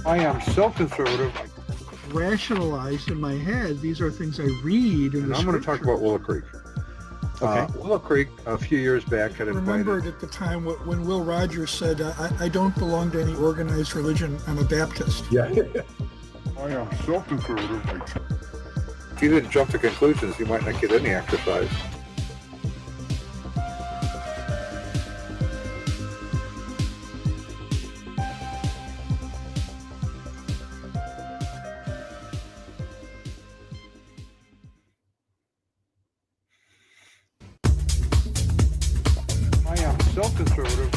I am so conservative. Rationalize in my head. These are things I read in And the I'm going to talk about Willow Creek. Okay. Willow Creek, a few years back, had I invited... remembered at the time when Will Rogers said, I don't belong to any organized religion. I'm a Baptist. Yeah. I am so conservative. If you didn't jump to conclusions, you might not get any exercise. I am so conservative.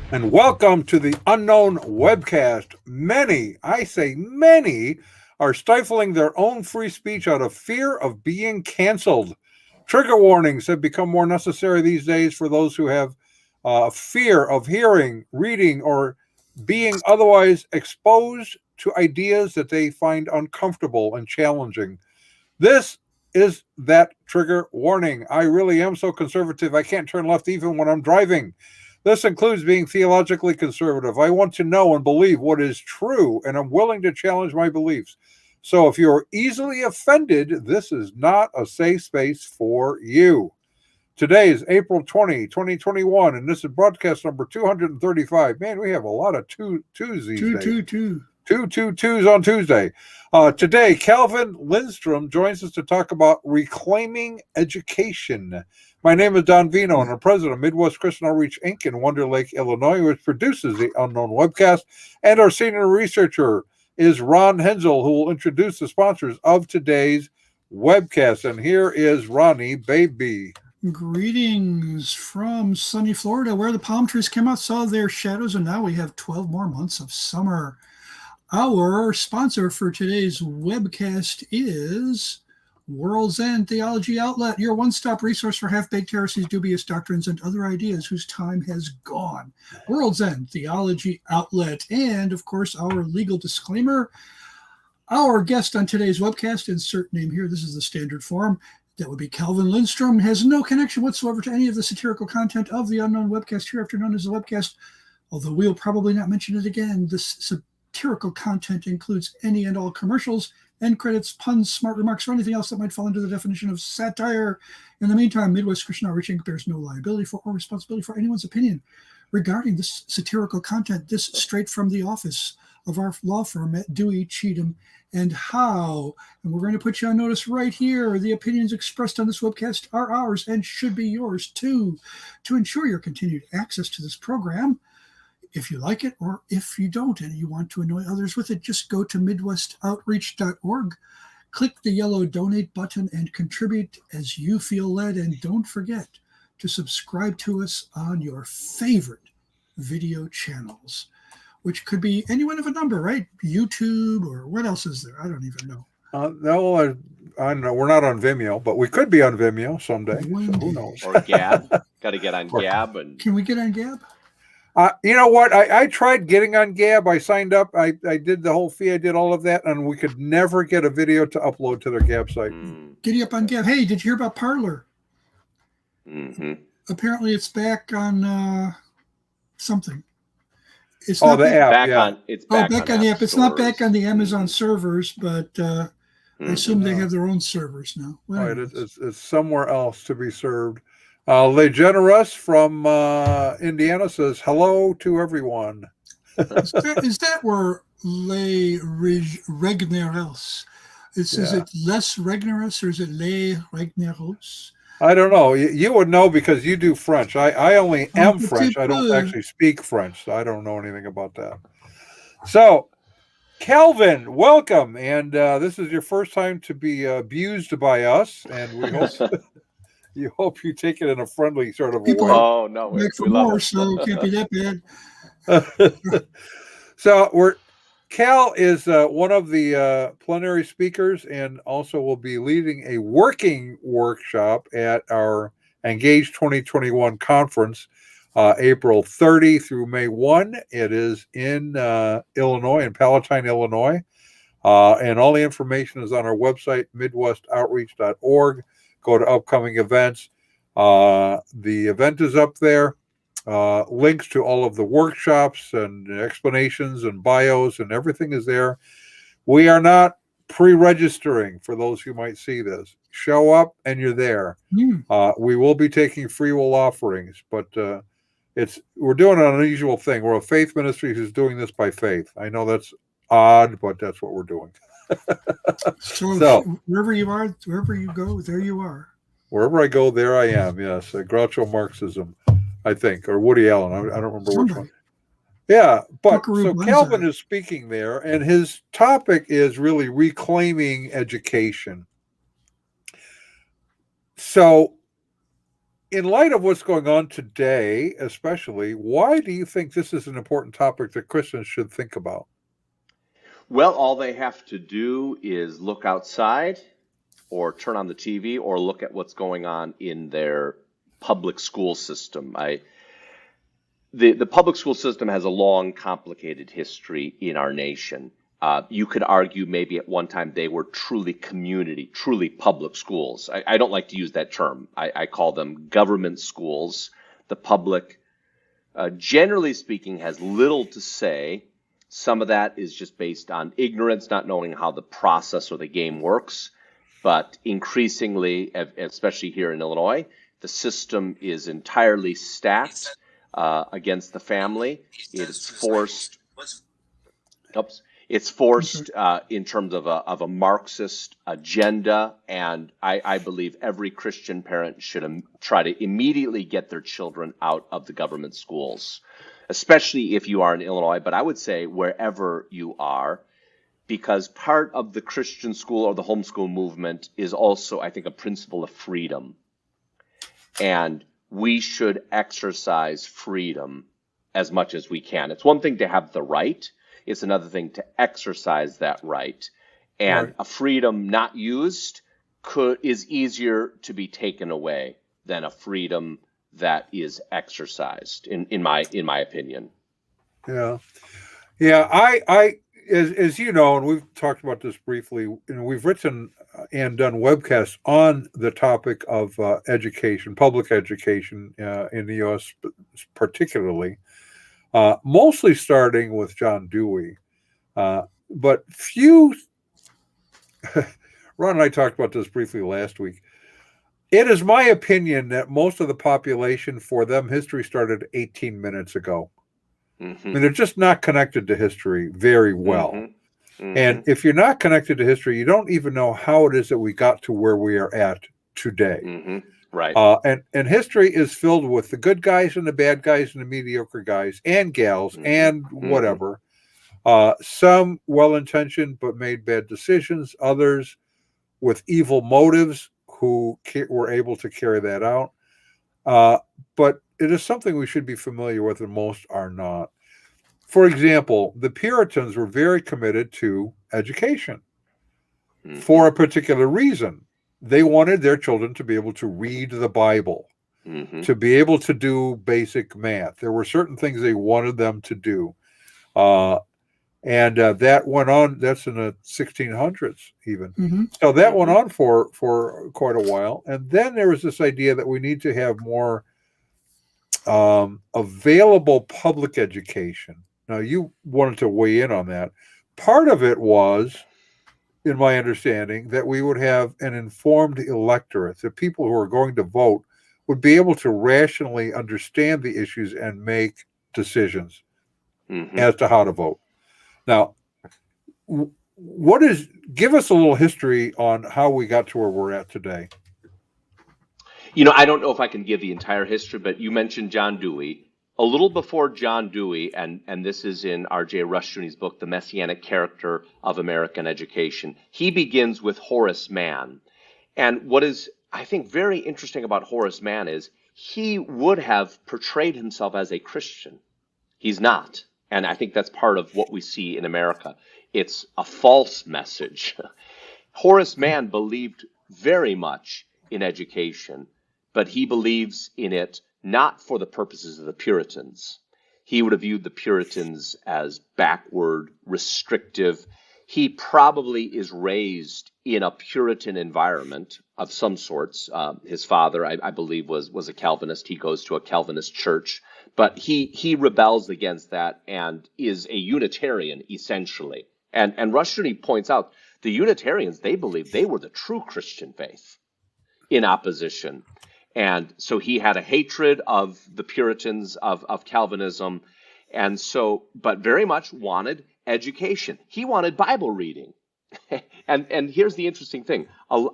And welcome to the Unknown Webcast. Many, I say many, are stifling their own free speech out of fear of being canceled. Trigger warnings have become more necessary these days for those who have fear of hearing, reading, or being otherwise exposed to ideas that they find uncomfortable and challenging. This is that trigger warning. I really am so conservative, I can't turn left even when I'm driving. This includes being theologically conservative. I want to know and believe what is true, and I'm willing to challenge my beliefs. So if you're easily offended, this is not a safe space for you. Today is April 20, 2021, and this is broadcast number 235. Man, we have a lot of twos these days. Two twos on Tuesday. Today, Calvin Lindstrom joins us to talk about reclaiming education. My name is Don Vino, and I'm president of Midwest Christian Outreach, Inc. in Wonder Lake, Illinois, which produces the Unknown Webcast. And our senior researcher is Ron Hensel, who will introduce the sponsors of today's webcast. And here is Ronnie Baby. Greetings from sunny Florida, where the palm trees came out, saw their shadows, and now we have 12 more months of summer. Our sponsor for today's webcast is World's End Theology Outlet, your one-stop resource for half-baked heresies, dubious doctrines, and other ideas whose time has gone. World's End Theology Outlet. And, of course, our legal disclaimer. Our guest on today's webcast, insert name here, this is the standard form, that would be Calvin Lindstrom, has no connection whatsoever to any of the satirical content of the Unknown Webcast, hereafter known as the webcast, although we'll probably not mention it again. This satirical content includes any and all commercials, end credits, puns, smart remarks, or anything else that might fall into the definition of satire. In the meantime, Midwest Christian Outreach Inc. bears no liability for or responsibility for anyone's opinion regarding this satirical content. This straight from the office of our law firm at Dewey, Cheatham, and Howe. And we're going to put you on notice right here. The opinions expressed on this webcast are ours and should be yours too. To ensure your continued access to this program, if you like it, or if you don't and you want to annoy others with it, just go to midwestoutreach.org, click the yellow donate button, and contribute as you feel led. And don't forget to subscribe to us on your favorite video channels, which could be any one of a number, right? YouTube, or what else is there? I don't even know. No, I don't know. We're not on Vimeo, but we could be on Vimeo someday. So who knows? Or Gab. Got to get on Gab. And Can we get on Gab? You know what? I tried getting on Gab. I signed up. I did the whole fee. I did all of that, and we could never get a video to upload to their Gab site. Giddy up on Gab. Hey, did you hear about Parler? Mm-hmm. Apparently, it's back on something. It's the app. Back yeah. on. It's back, back on the app. It's not back on the Amazon servers, but I assume they have their own servers now. Right, it's somewhere else to be served. Le Generous from Indiana says hello to everyone. Is that where Le Regnerus? Is it Les Regnerus or is it Le Regnerus? I don't know. You would know because you do French. I only am French. I don't actually speak French, so I don't know anything about that. So, Calvin, welcome. And this is your first time to be abused by us, and we hope you take it in a friendly sort of way. Oh, no. For more, so it can't be that bad. So Cal is one of the plenary speakers and also will be leading a working workshop at our Engage 2021 conference, April 30 through May 1. It is in Illinois, in Palatine, Illinois. And all the information is on our website, midwestoutreach.org. Go to upcoming events. The event is up there. Links to all of the workshops and explanations and bios and everything is there. We are not pre-registering for those who might see this. Show up and you're there. We will be taking free will offerings, but we're doing an unusual thing. We're a faith ministry who's doing this by faith. I know that's odd, but that's what we're doing. So wherever you are, wherever you go, there you are. Wherever I go, there I am. Yes, Groucho Marxism, I think, or Woody Allen. I don't remember which one. Yeah, but so Calvin is speaking there, and his topic is really reclaiming education. So, in light of what's going on today, especially, why do you think this is an important topic that Christians should think about? Well, all they have to do is look outside or turn on the TV or look at what's going on in their public school system. The public school system has a long, complicated history in our nation. You could argue maybe at one time they were truly community, truly public schools. I don't like to use that term. I call them government schools. The public, generally speaking, has little to say. Some of that is just based on ignorance, not knowing how the process or the game works. But increasingly, especially here in Illinois, the system is entirely stacked against the family. It's forced. It's forced in terms of a Marxist agenda, and I believe every Christian parent should try to immediately get their children out of the government schools, especially if you are in Illinois, but I would say wherever you are, because part of the Christian school or the homeschool movement is also, I think, a principle of freedom. And we should exercise freedom as much as we can. It's one thing to have the right. It's another thing to exercise that right. And a freedom not used is easier to be taken away than a freedom that is exercised, in my opinion. Yeah. I as you know, and we've talked about this briefly, we've written and done webcasts on the topic of education, public education in the U.S. particularly, mostly starting with John Dewey. But few, Ron and I talked about this briefly last week. It is my opinion that most of the population, for them, history started 18 minutes ago. Mm-hmm. I mean, they're just not connected to history very well. Mm-hmm. Mm-hmm. And if you're not connected to history, you don't even know how it is that we got to where we are at today. Mm-hmm. Right. And history is filled with the good guys and the bad guys and the mediocre guys and gals mm-hmm. and whatever. Some well-intentioned but made bad decisions. Others with evil motives who were able to carry that out. But it is something we should be familiar with, and most are not. For example, the Puritans were very committed to education for a particular reason. They wanted their children to be able to read the Bible, to be able to do basic math. There were certain things they wanted them to do. And that went on, that's in the 1600s even. Mm-hmm. So that went on for quite a while. And then there was this idea that we need to have more available public education. Now, you wanted to weigh in on that. Part of it was, in my understanding, that we would have an informed electorate, that people who are going to vote would be able to rationally understand the issues and make decisions as to how to vote. Now, give us a little history on how we got to where we're at today. You know, I don't know if I can give the entire history, but you mentioned John Dewey. A little before John Dewey, and this is in R.J. Rushdoony's book, The Messianic Character of American Education, he begins with Horace Mann. And what is, I think, very interesting about Horace Mann is he would have portrayed himself as a Christian. He's not. And I think that's part of what we see in America. It's a false message. Horace Mann believed very much in education, but he believes in it not for the purposes of the Puritans. He would have viewed the Puritans as backward, restrictive. He probably is raised in a Puritan environment of some sorts. His father, I believe, was a Calvinist. He goes to a Calvinist church, but he rebels against that and is a Unitarian, essentially. And Rushdoony points out the Unitarians, they believe they were the true Christian faith in opposition. And so he had a hatred of the Puritans, of Calvinism, and so, but very much wanted education. He wanted Bible reading. And here's the interesting thing.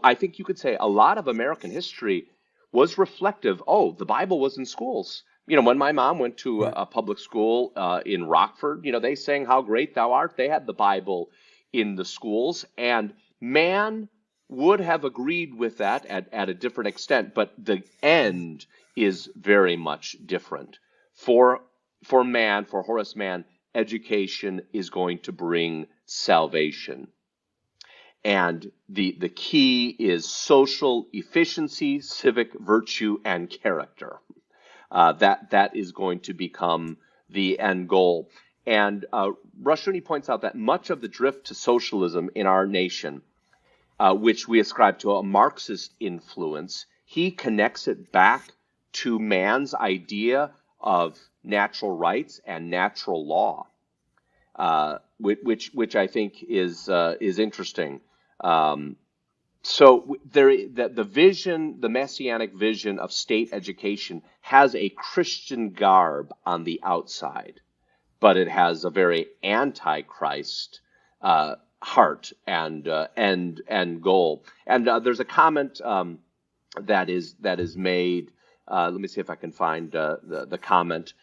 I think you could say a lot of American history was reflective. Oh, the Bible was in schools. You know, when my mom went to a public school in Rockford, you know, they sang "How Great Thou Art." They had the Bible in the schools, and man would have agreed with that at a different extent, but the end is very much different. For Horace Mann, education is going to bring salvation. And the key is social efficiency, civic virtue, and character. That is going to become the end goal. And Rushdoony points out that much of the drift to socialism in our nation, which we ascribe to a Marxist influence, he connects it back to man's idea of natural rights and natural law, which I think is interesting. So the vision, the messianic vision of state education has a Christian garb on the outside, but it has a very anti-Christ heart and end goal. And there's a comment that is made. Let me see if I can find the comment.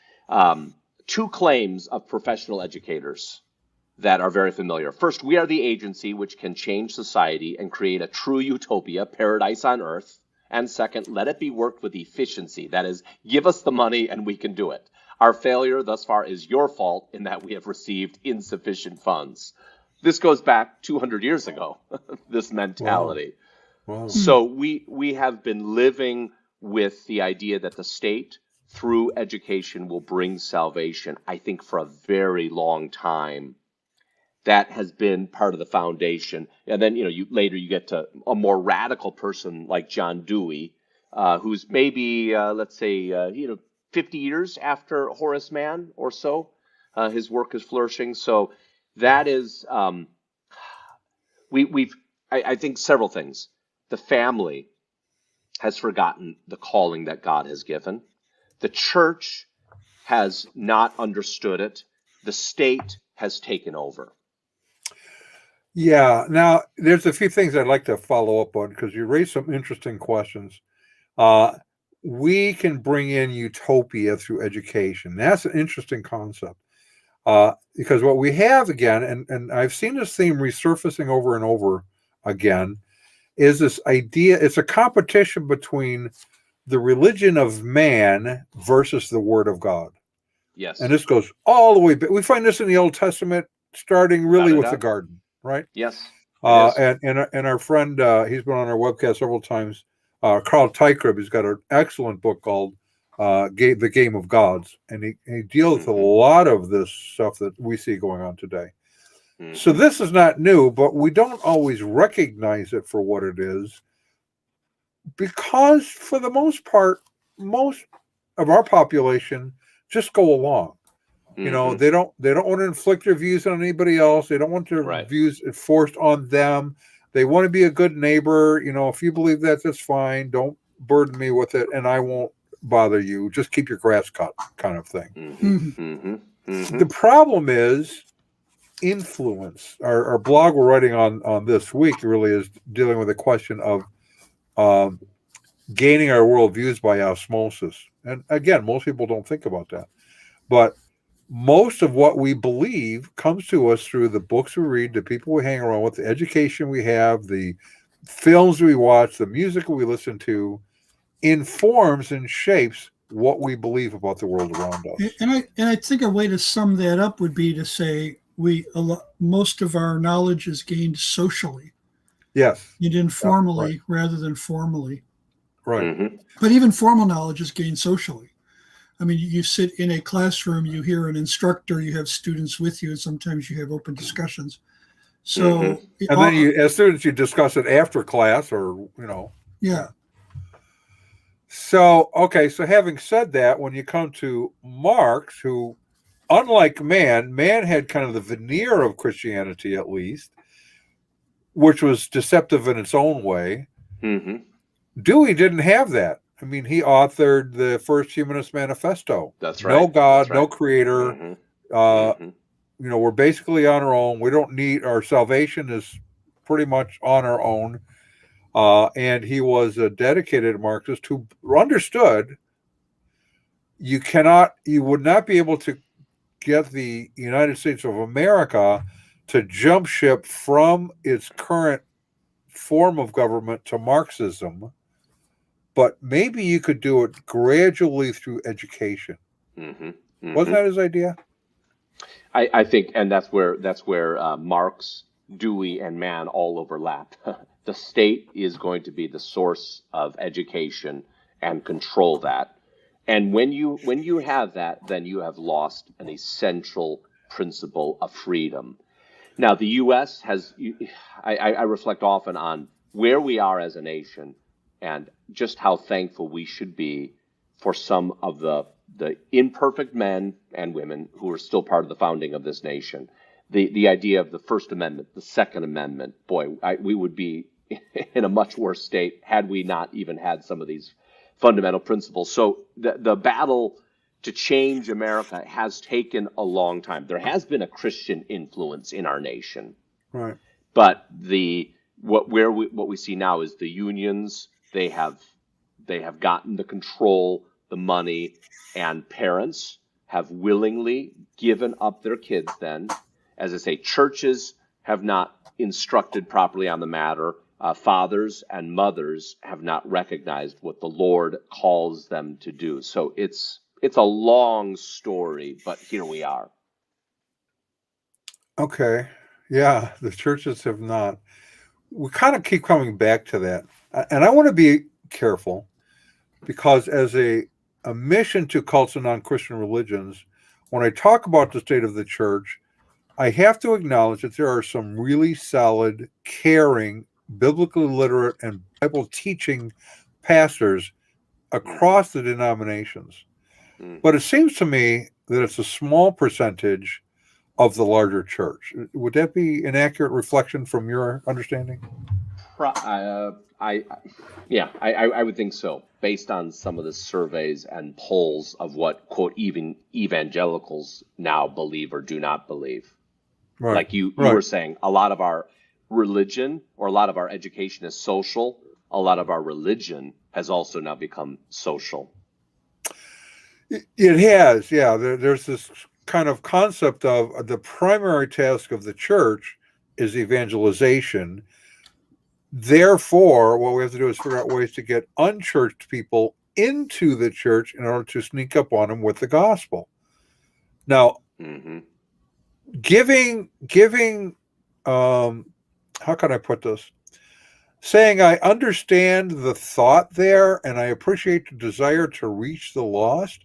Two claims of professional educators that are very familiar. First, we are the agency which can change society and create a true utopia, paradise on earth. And second, let it be worked with efficiency. That is, give us the money and we can do it. Our failure thus far is your fault in that we have received insufficient funds. This goes back 200 years ago, this mentality. Wow. So we have been living with the idea that the state, through education, will bring salvation, I think, for a very long time. That has been part of the foundation. And then, later you get to a more radical person like John Dewey, who's maybe, let's say, 50 years after Horace Mann or so. His work is flourishing. So that is, I think several things. The family has forgotten the calling that God has given. The church has not understood it. The state has taken over. Yeah. Now, there's a few things I'd like to follow up on because you raised some interesting questions. We can bring in utopia through education. That's an interesting concept because what we have again, and I've seen this theme resurfacing over and over again, is this idea. It's a competition between the religion of man versus the word of God. Yes. And this goes all the way back. We find this in the Old Testament, starting really with the garden, right? Yes. And our friend, he's been on our webcast several times, Carl Teichribb, he's got an excellent book called The Game of Gods. And he deals with a lot of this stuff that we see going on today. Mm-hmm. So this is not new, but we don't always recognize it for what it is. Because for the most part, most of our population just go along. Mm-hmm. They don't want to inflict their views on anybody else. They don't want their views forced on them. They want to be a good neighbor. If you believe that, that's fine. Don't burden me with it, and I won't bother you. Just keep your grass cut, kind of thing. Mm-hmm. Mm-hmm. Mm-hmm. The problem is influence. Our blog we're writing on this week really is dealing with the question of gaining our worldviews by osmosis. And again, most people don't think about that. But most of what we believe comes to us through the books we read, the people we hang around with, the education we have, the films we watch, the music we listen to, informs and shapes what we believe about the world around us. And I think a way to sum that up would be to say most of our knowledge is gained socially Yes. and Yeah, right. informally rather than formally. Right. Mm-hmm. But even formal knowledge is gained socially. I mean, you sit in a classroom, you hear an instructor, you have students with you, and sometimes you have open discussions. So, And then as students, you discuss it after class, or yeah. So, okay, so having said that, when you come to Marx, who, unlike man had kind of the veneer of Christianity, at least, which was deceptive in its own way. Mm-hmm. Dewey didn't have that. I mean, he authored the first Humanist Manifesto. That's right. No God, That's right. no creator. Mm-hmm. We're basically on our own. We don't need, our salvation is pretty much on our own. And he was a dedicated Marxist who understood you would not be able to get the United States of America to jump ship from its current form of government to Marxism, but maybe you could do it gradually through education. Mm-hmm. Mm-hmm. Wasn't that his idea? I think, and that's where Marx, Dewey, and Mann all overlap. The state is going to be the source of education and control that. And when you have that, then you have lost an essential principle of freedom. Now, the U.S. has, I reflect often on where we are as a nation and just how thankful we should be for some of the imperfect men and women who are still part of the founding of this nation. The idea of the First Amendment, the Second Amendment, boy, we would be in a much worse state had we not even had some of these fundamental principles. So the battle to change America has taken a long time. There has been a Christian influence in our nation, right? But what we see now is the unions. They have gotten the control, the money, and parents have willingly given up their kids. Then, as I say, churches have not instructed properly on the matter. Fathers and mothers have not recognized what the Lord calls them to do. So it's a long story, but here we are. Okay. Yeah, the churches have not. We kind of keep coming back to that. And I want to be careful because as a mission to cults and non-Christian religions, when I talk about the state of the church, I have to acknowledge that there are some really solid, caring, biblically literate, and Bible teaching pastors across the denominations. But it seems to me that it's a small percentage of the larger church. Would that be an accurate reflection from your understanding? I would think so, based on some of the surveys and polls of what, quote, even evangelicals now believe or do not believe. Right. Like you were saying, a lot of our religion or a lot of our education is social. A lot of our religion has also now become social. It has, yeah. There's this kind of concept of the primary task of the church is evangelization. Therefore, what we have to do is figure out ways to get unchurched people into the church in order to sneak up on them with the gospel. Now, giving how can I put this? Saying I understand the thought there and I appreciate the desire to reach the lost.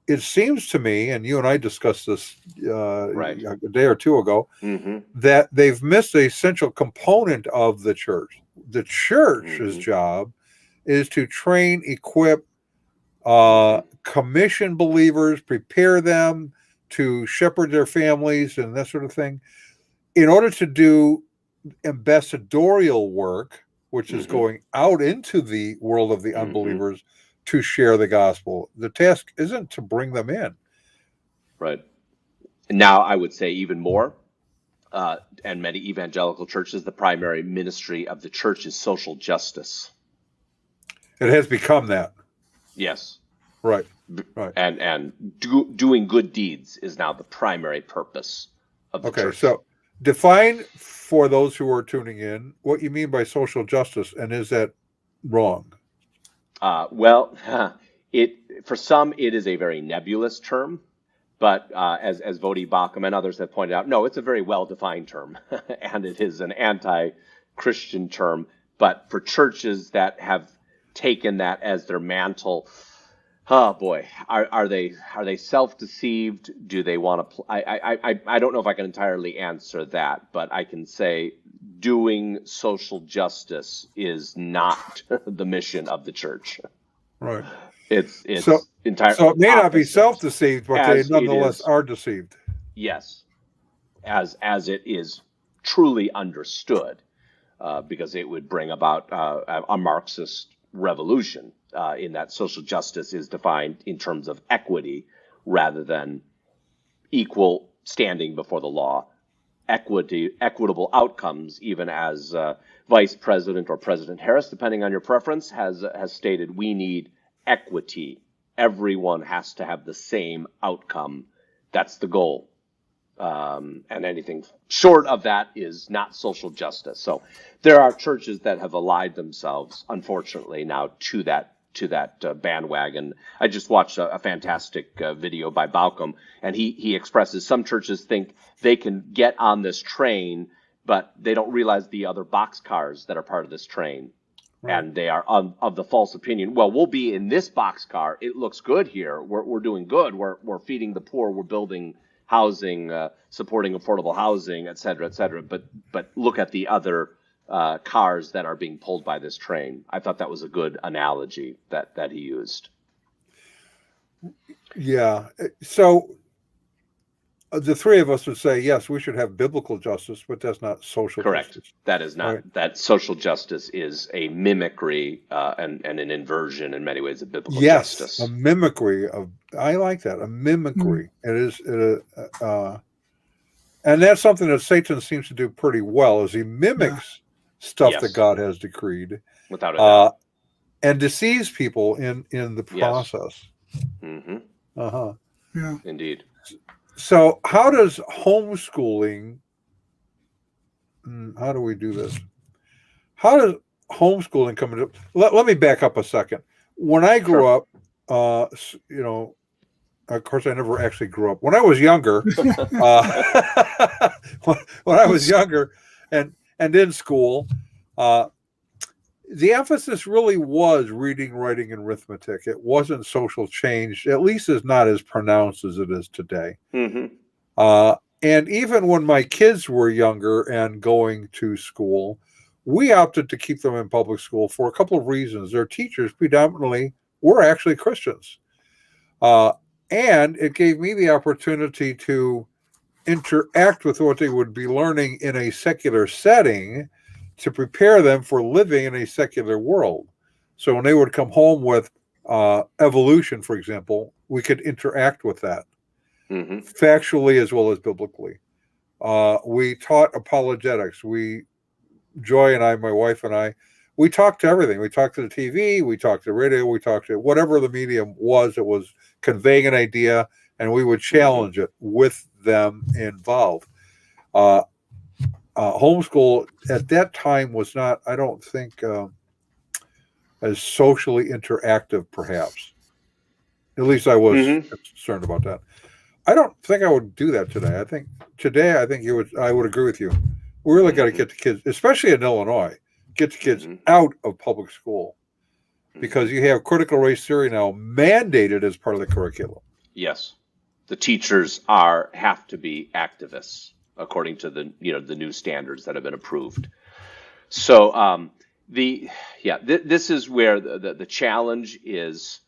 It seems to me, and you and I discussed this a day or two ago, that they've missed the essential component of the church. The church's job is to train, equip, commission believers, prepare them to shepherd their families and that sort of thing, in order to do ambassadorial work, which is going out into the world of the unbelievers to share the gospel. The task isn't to bring them in. Right. Now, I would say even more, and many evangelical churches, the primary ministry of the church is social justice. It has become that. Yes. Right. And doing good deeds is now the primary purpose of the church. Okay, so define for those who are tuning in what you mean by social justice, and is that wrong? Well, for some, it is a very nebulous term, but as Vodi Bakum and others have pointed out, no, it's a very well-defined term, and it is an anti-Christian term. But for churches that have taken that as their mantle, oh boy, are they self-deceived? Do they want to? I don't know if I can entirely answer that, but I can say doing social justice is not the mission of the church. Right. It's So entirely so it may not be opposite, self-deceived, but they as it nonetheless is. are deceived. Yes, as it is truly understood, because it would bring about a Marxist revolution, in that social justice is defined in terms of equity rather than equal standing before the law, equitable outcomes, even as Vice President or President Harris, depending on your preference, has stated, we need equity. Everyone has to have the same outcome. That's the goal. And anything short of that is not social justice. So there are churches that have allied themselves, unfortunately, now to that bandwagon. I just watched a fantastic video by Bauckham, and he expresses some churches think they can get on this train, but they don't realize the other boxcars that are part of this train. Right. And they are of the false opinion, well, we'll be in this boxcar. It looks good here. We're doing good. We're feeding the poor. We're building housing, supporting affordable housing, et cetera, but look at the other cars that are being pulled by this train. I thought that was a good analogy that he used. Yeah. So the three of us would say, yes, we should have biblical justice, but that's not social Correct. justice. That is not. Right. That social justice is a mimicry and an inversion in many ways of biblical justice. Yes, a mimicry of. I like that, a mimicry. It is, and that's something that Satan seems to do pretty well, is he mimics stuff that God has decreed, without a doubt, and deceives people in the process. Yes. Mm-hmm. Yeah, indeed. So, how does homeschooling? How do we do this? How does homeschooling come into? Let me back up a second. When I grew up, of course, I never actually grew up. When I was younger, when I was younger and in school, the emphasis really was reading, writing, and arithmetic. It wasn't social change, at least is not as pronounced as it is today. Mm-hmm. And even when my kids were younger and going to school, we opted to keep them in public school for a couple of reasons. Their teachers predominantly were actually Christians. And it gave me the opportunity to interact with what they would be learning in a secular setting to prepare them for living in a secular world. So when they would come home with evolution, for example, we could interact with that factually as well as biblically. We taught apologetics. Joy and I, my wife and I, we talked to everything. We talked to the TV, we talked to radio, we talked to whatever the medium was. It was conveying an idea, and we would challenge it with them involved. Homeschool at that time was not, I don't think, as socially interactive, perhaps. At least I was concerned about that. I don't think I would do that today. I think I would agree with you. We really got to get the kids, especially in Illinois, get the kids out of public school, because you have critical race theory now mandated as part of the curriculum. Yes, the teachers have to be activists according to the new standards that have been approved. So this is where the challenge is.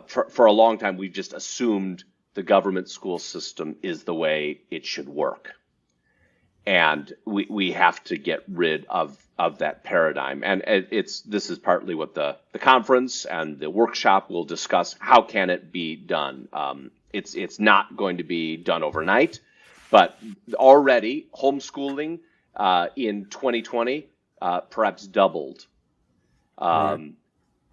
For a long time, we've just assumed the government school system is the way it should work, and we have to get rid of that paradigm. And this is partly what the conference and the workshop will discuss. How can it be done? It's not going to be done overnight, but already homeschooling in 2020 perhaps doubled. Right.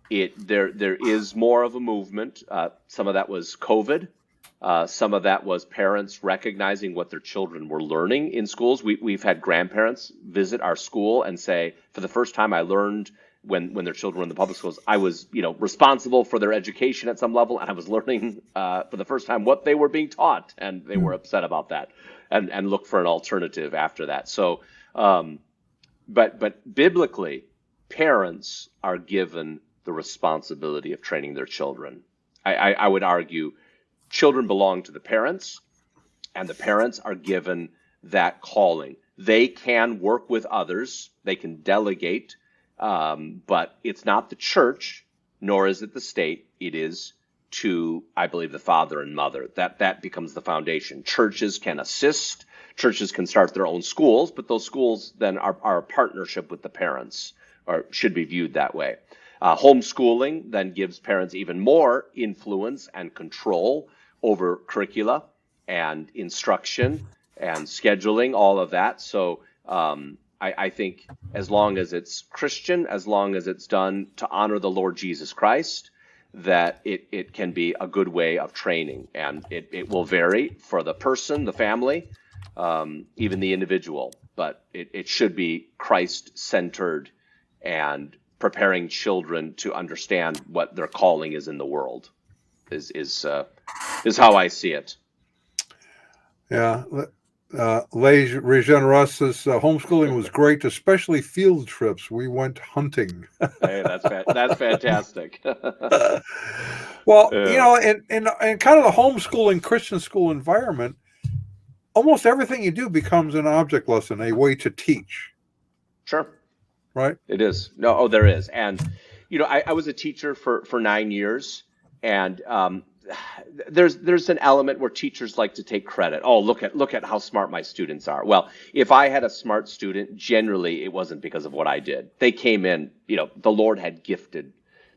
There is more of a movement. Some of that was COVID. Some of that was parents recognizing what their children were learning in schools. We've had grandparents visit our school and say, for the first time, I learned when their children were in the public schools. I was, responsible for their education at some level, and I was learning for the first time what they were being taught, and they were upset about that, and look for an alternative after that. So, but biblically, parents are given the responsibility of training their children. I would argue children belong to the parents, and the parents are given that calling. They can work with others, they can delegate, but it's not the church, nor is it the state. It is to, I believe, the father and mother. That becomes the foundation. Churches can assist, churches can start their own schools, but those schools then are a partnership with the parents, or should be viewed that way. Homeschooling then gives parents even more influence and control over curricula and instruction and scheduling, all of that. So I think as long as it's Christian, as long as it's done to honor the Lord Jesus Christ, that it can be a good way of training. And it will vary for the person, the family, even the individual. But it should be Christ-centered and preparing children to understand what their calling is in the world is how I see it. Yeah. Les Regeneras says homeschooling was great, especially field trips. We went hunting. Hey, that's fantastic. Well, in kind of the homeschooling Christian school environment, almost everything you do becomes an object lesson, a way to teach. Sure. Right? It is. No, there is. And, I was a teacher for 9 years, and there's an element where teachers like to take credit. Oh, look at how smart my students are. Well, if I had a smart student, generally it wasn't because of what I did. They came in, the Lord had gifted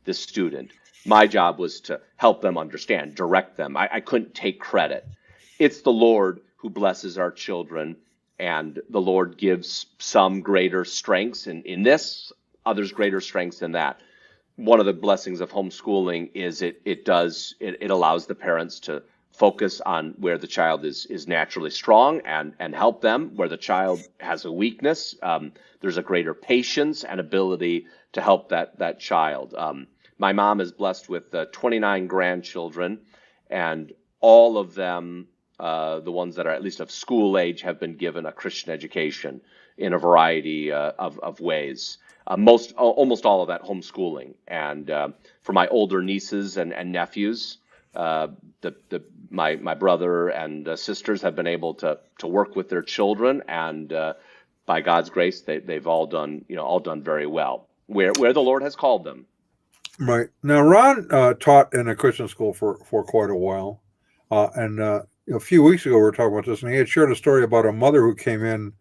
the student. My job was to help them understand, direct them. I couldn't take credit. It's the Lord who blesses our children, and the Lord gives some greater strengths in this, others greater strengths in that. One of the blessings of homeschooling is it allows the parents to focus on where the child is naturally strong and help them where the child has a weakness. There's a greater patience and ability to help that child. My mom is blessed with 29 grandchildren, and all of them, the ones that are at least of school age, have been given a Christian education in a variety of ways. Almost all of that homeschooling. And for my older nieces and nephews, my brother and sisters have been able to work with their children, and by God's grace, they've all done very well where the Lord has called them. Right. Now, Ron taught in a Christian school for quite a while, and a few weeks ago we were talking about this, and he had shared a story about a mother who came in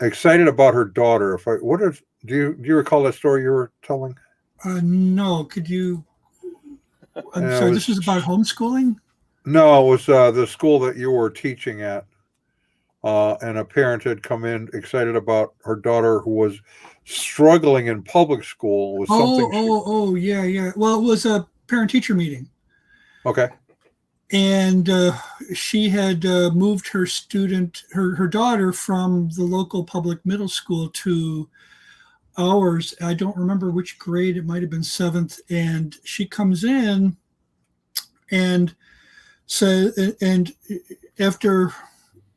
excited about her daughter. Do you recall that story you were telling? No. Could you? I'm sorry. This is about homeschooling? No, it was the school that you were teaching at, and a parent had come in excited about her daughter who was struggling in public school with something. Yeah. Well, it was a parent-teacher meeting. Okay. And she had moved her daughter from the local public middle school to ours. I don't remember which grade. It might have been 7th. And she comes in and and after,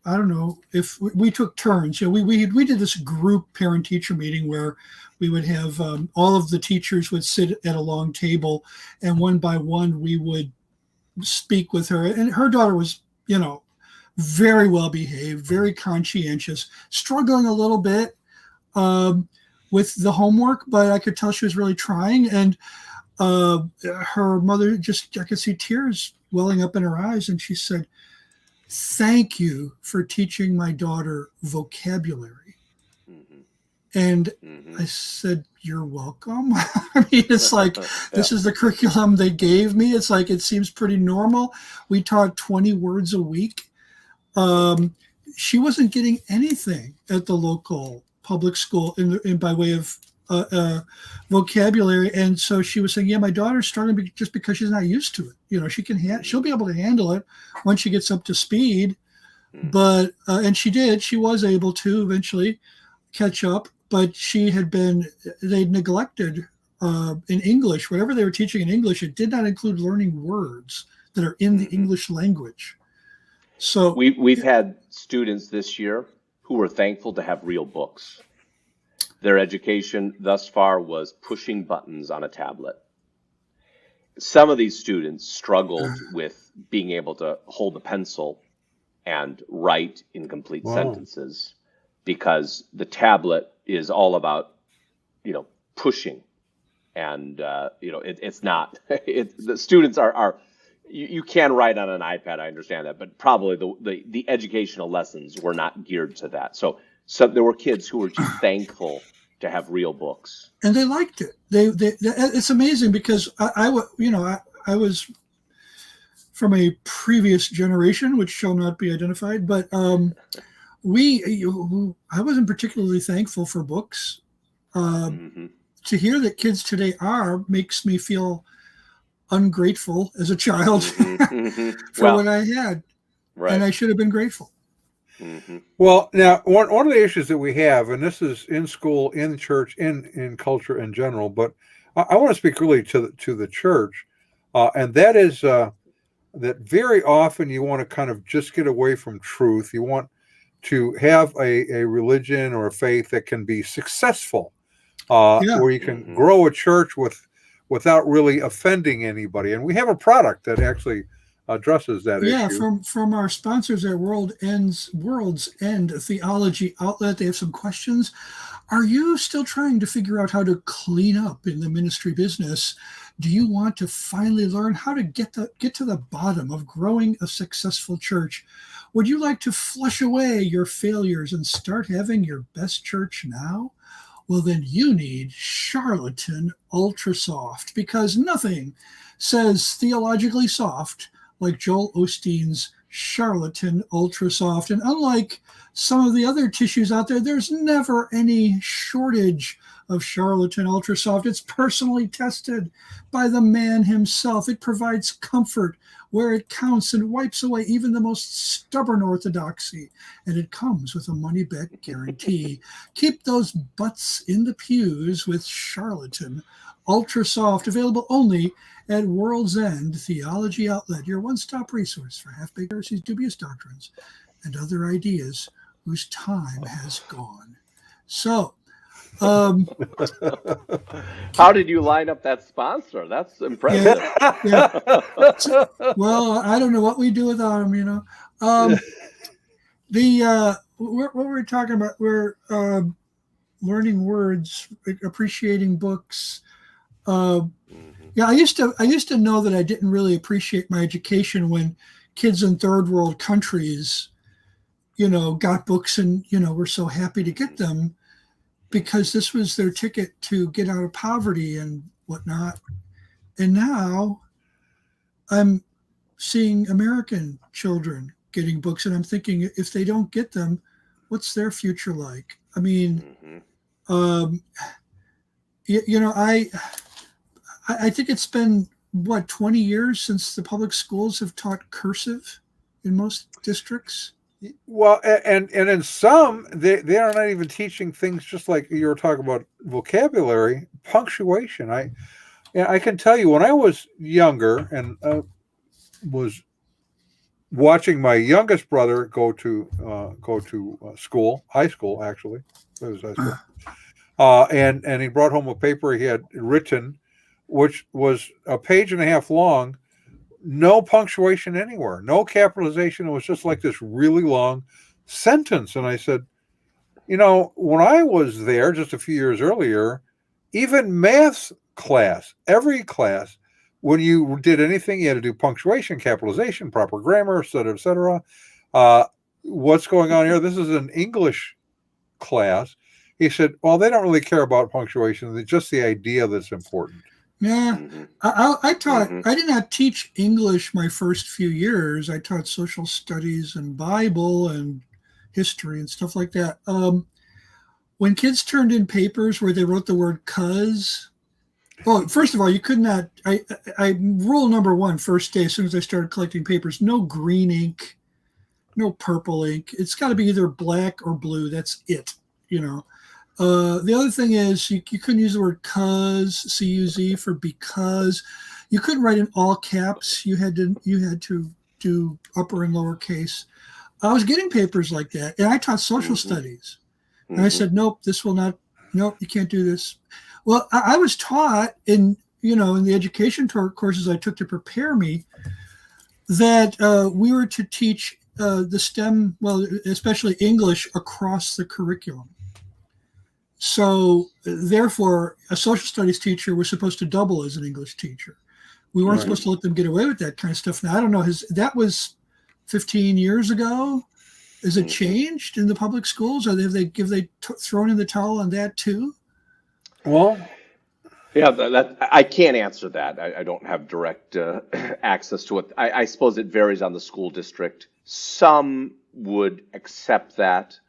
I don't know, if we took turns, we did this group parent-teacher meeting where we would have all of the teachers would sit at a long table, and one by one we would speak with her. And her daughter was, very well behaved, very conscientious, struggling a little bit with the homework, but I could tell she was really trying. And her mother I could see tears welling up in her eyes, and she said, "Thank you for teaching my daughter vocabulary." Mm-hmm. And I said, "You're welcome." I mean, it's like, this is the curriculum they gave me. It's like, it seems pretty normal. We taught 20 words a week. She wasn't getting anything at the local public school in by way of vocabulary. And so she was saying, yeah, my daughter's struggling just because she's not used to it. She'll be able to handle it once she gets up to speed. But, and she was able to eventually catch up. but they'd neglected in English, whatever they were teaching in English, it did not include learning words that are in the English language. So we've had students this year who were thankful to have real books. Their education thus far was pushing buttons on a tablet. Some of these students struggled with being able to hold a pencil and write incomplete sentences because the tablet is all about, pushing. And, it's not. The students are you can write on an iPad, I understand that, but probably the educational lessons were not geared to that. So there were kids who were just thankful to have real books. And they liked it. It's amazing because I was from a previous generation, which shall not be identified, but I wasn't particularly thankful for books. To hear that kids today makes me feel ungrateful as a child for what I had. Right. And I should have been grateful. Well, now, one of the issues that we have, and this is in school, in church, in culture in general, but I want to speak really to the church, and that is that very often you want to kind of just get away from truth. You want to have a religion or a faith that can be successful, where you can grow a church without really offending anybody. And we have a product that actually addresses that issue. Yeah, from our sponsors at World's End Theology Outlet, they have some questions. Are you still trying to figure out how to clean up in the ministry business? Do you want to finally learn how to get to the bottom of growing a successful church? Would you like to flush away your failures and start having your best church now? Well, then you need Charlatan Ultra Soft, because nothing says theologically soft like Joel Osteen's Charlatan Ultra Soft. And unlike some of the other tissues out there, there's never any shortage of Charlatan Ultra Soft. It's personally tested by the man himself. It provides comfort where it counts and wipes away even the most stubborn orthodoxy. And it comes with a money-back guarantee. Keep those butts in the pews with Charlatan Ultra Soft, available only at World's End Theology Outlet, your one-stop resource for half-baked heresies, dubious doctrines, and other ideas whose time has gone. So, how did you line up that sponsor? That's impressive. Yeah. Well, I don't know what we do without them, what we're talking about, we're learning words, appreciating books. I used to know that I didn't really appreciate my education when kids in third world countries, got books and, were so happy to get them because this was their ticket to get out of poverty and whatnot. And now I'm seeing American children getting books, and I'm thinking, if they don't get them, what's their future like? I mean, I think it's been, 20 years since the public schools have taught cursive in most districts? Well, and in some, they are not even teaching things just like you were talking about vocabulary, punctuation. I can tell you when I was younger and was watching my youngest brother go to school, high school actually, it was high school, and he brought home a paper he had written, which was a page and a half long. No punctuation anywhere, no capitalization. It was just like this really long sentence. And I said, when I was there just a few years earlier, even math class, every class, when you did anything, you had to do punctuation, capitalization, proper grammar, et cetera, et cetera. What's going on here? This is an English class. He said, well, they don't really care about punctuation. It's just the idea that's important. Yeah, I did not teach English my first few years. I taught social studies and Bible and history and stuff like that. When kids turned in papers where they wrote the word "cuz," well, first of all, you could not, rule number one, first day, as soon as I started collecting papers, no green ink, no purple ink. It's got to be either black or blue. That's it, The other thing is you couldn't use the word cuz, C-U-Z, for because. You couldn't write in all caps. You had to do upper and lower case. I was getting papers like that, and I taught social studies. And I said, nope, nope, you can't do this. Well, I was taught in the education courses I took to prepare me that we were to teach the STEM, well, especially English, across the curriculum. So therefore, a social studies teacher was supposed to double as an English teacher. We weren't supposed to let them get away with that kind of stuff. Now, I don't know, that was 15 years ago. Has it changed in the public schools? Or have they thrown in the towel on that too? Well, yeah, I can't answer that. I don't have direct access to it. I suppose it varies on the school district. Some would accept that.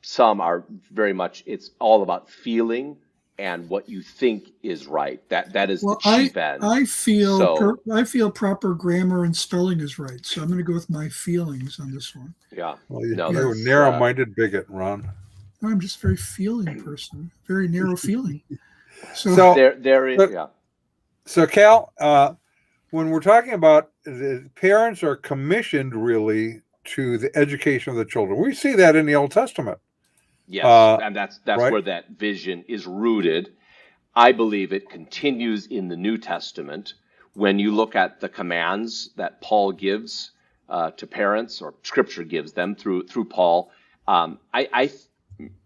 Some are very much, it's all about feeling and what you think is right. That is the cheap end. I feel proper grammar and spelling is right. So I'm going to go with my feelings on this one. Yeah. Well, you're a narrow-minded bigot, Ron. I'm just a very feeling person, very narrow feeling. So there is, yeah. So Cal, when we're talking about the parents are commissioned really to the education of the children, we see that in the Old Testament. Yes, and that's right? where that vision is rooted. I believe it continues in the New Testament. When you look at the commands that Paul gives to parents, or Scripture gives them through Paul, I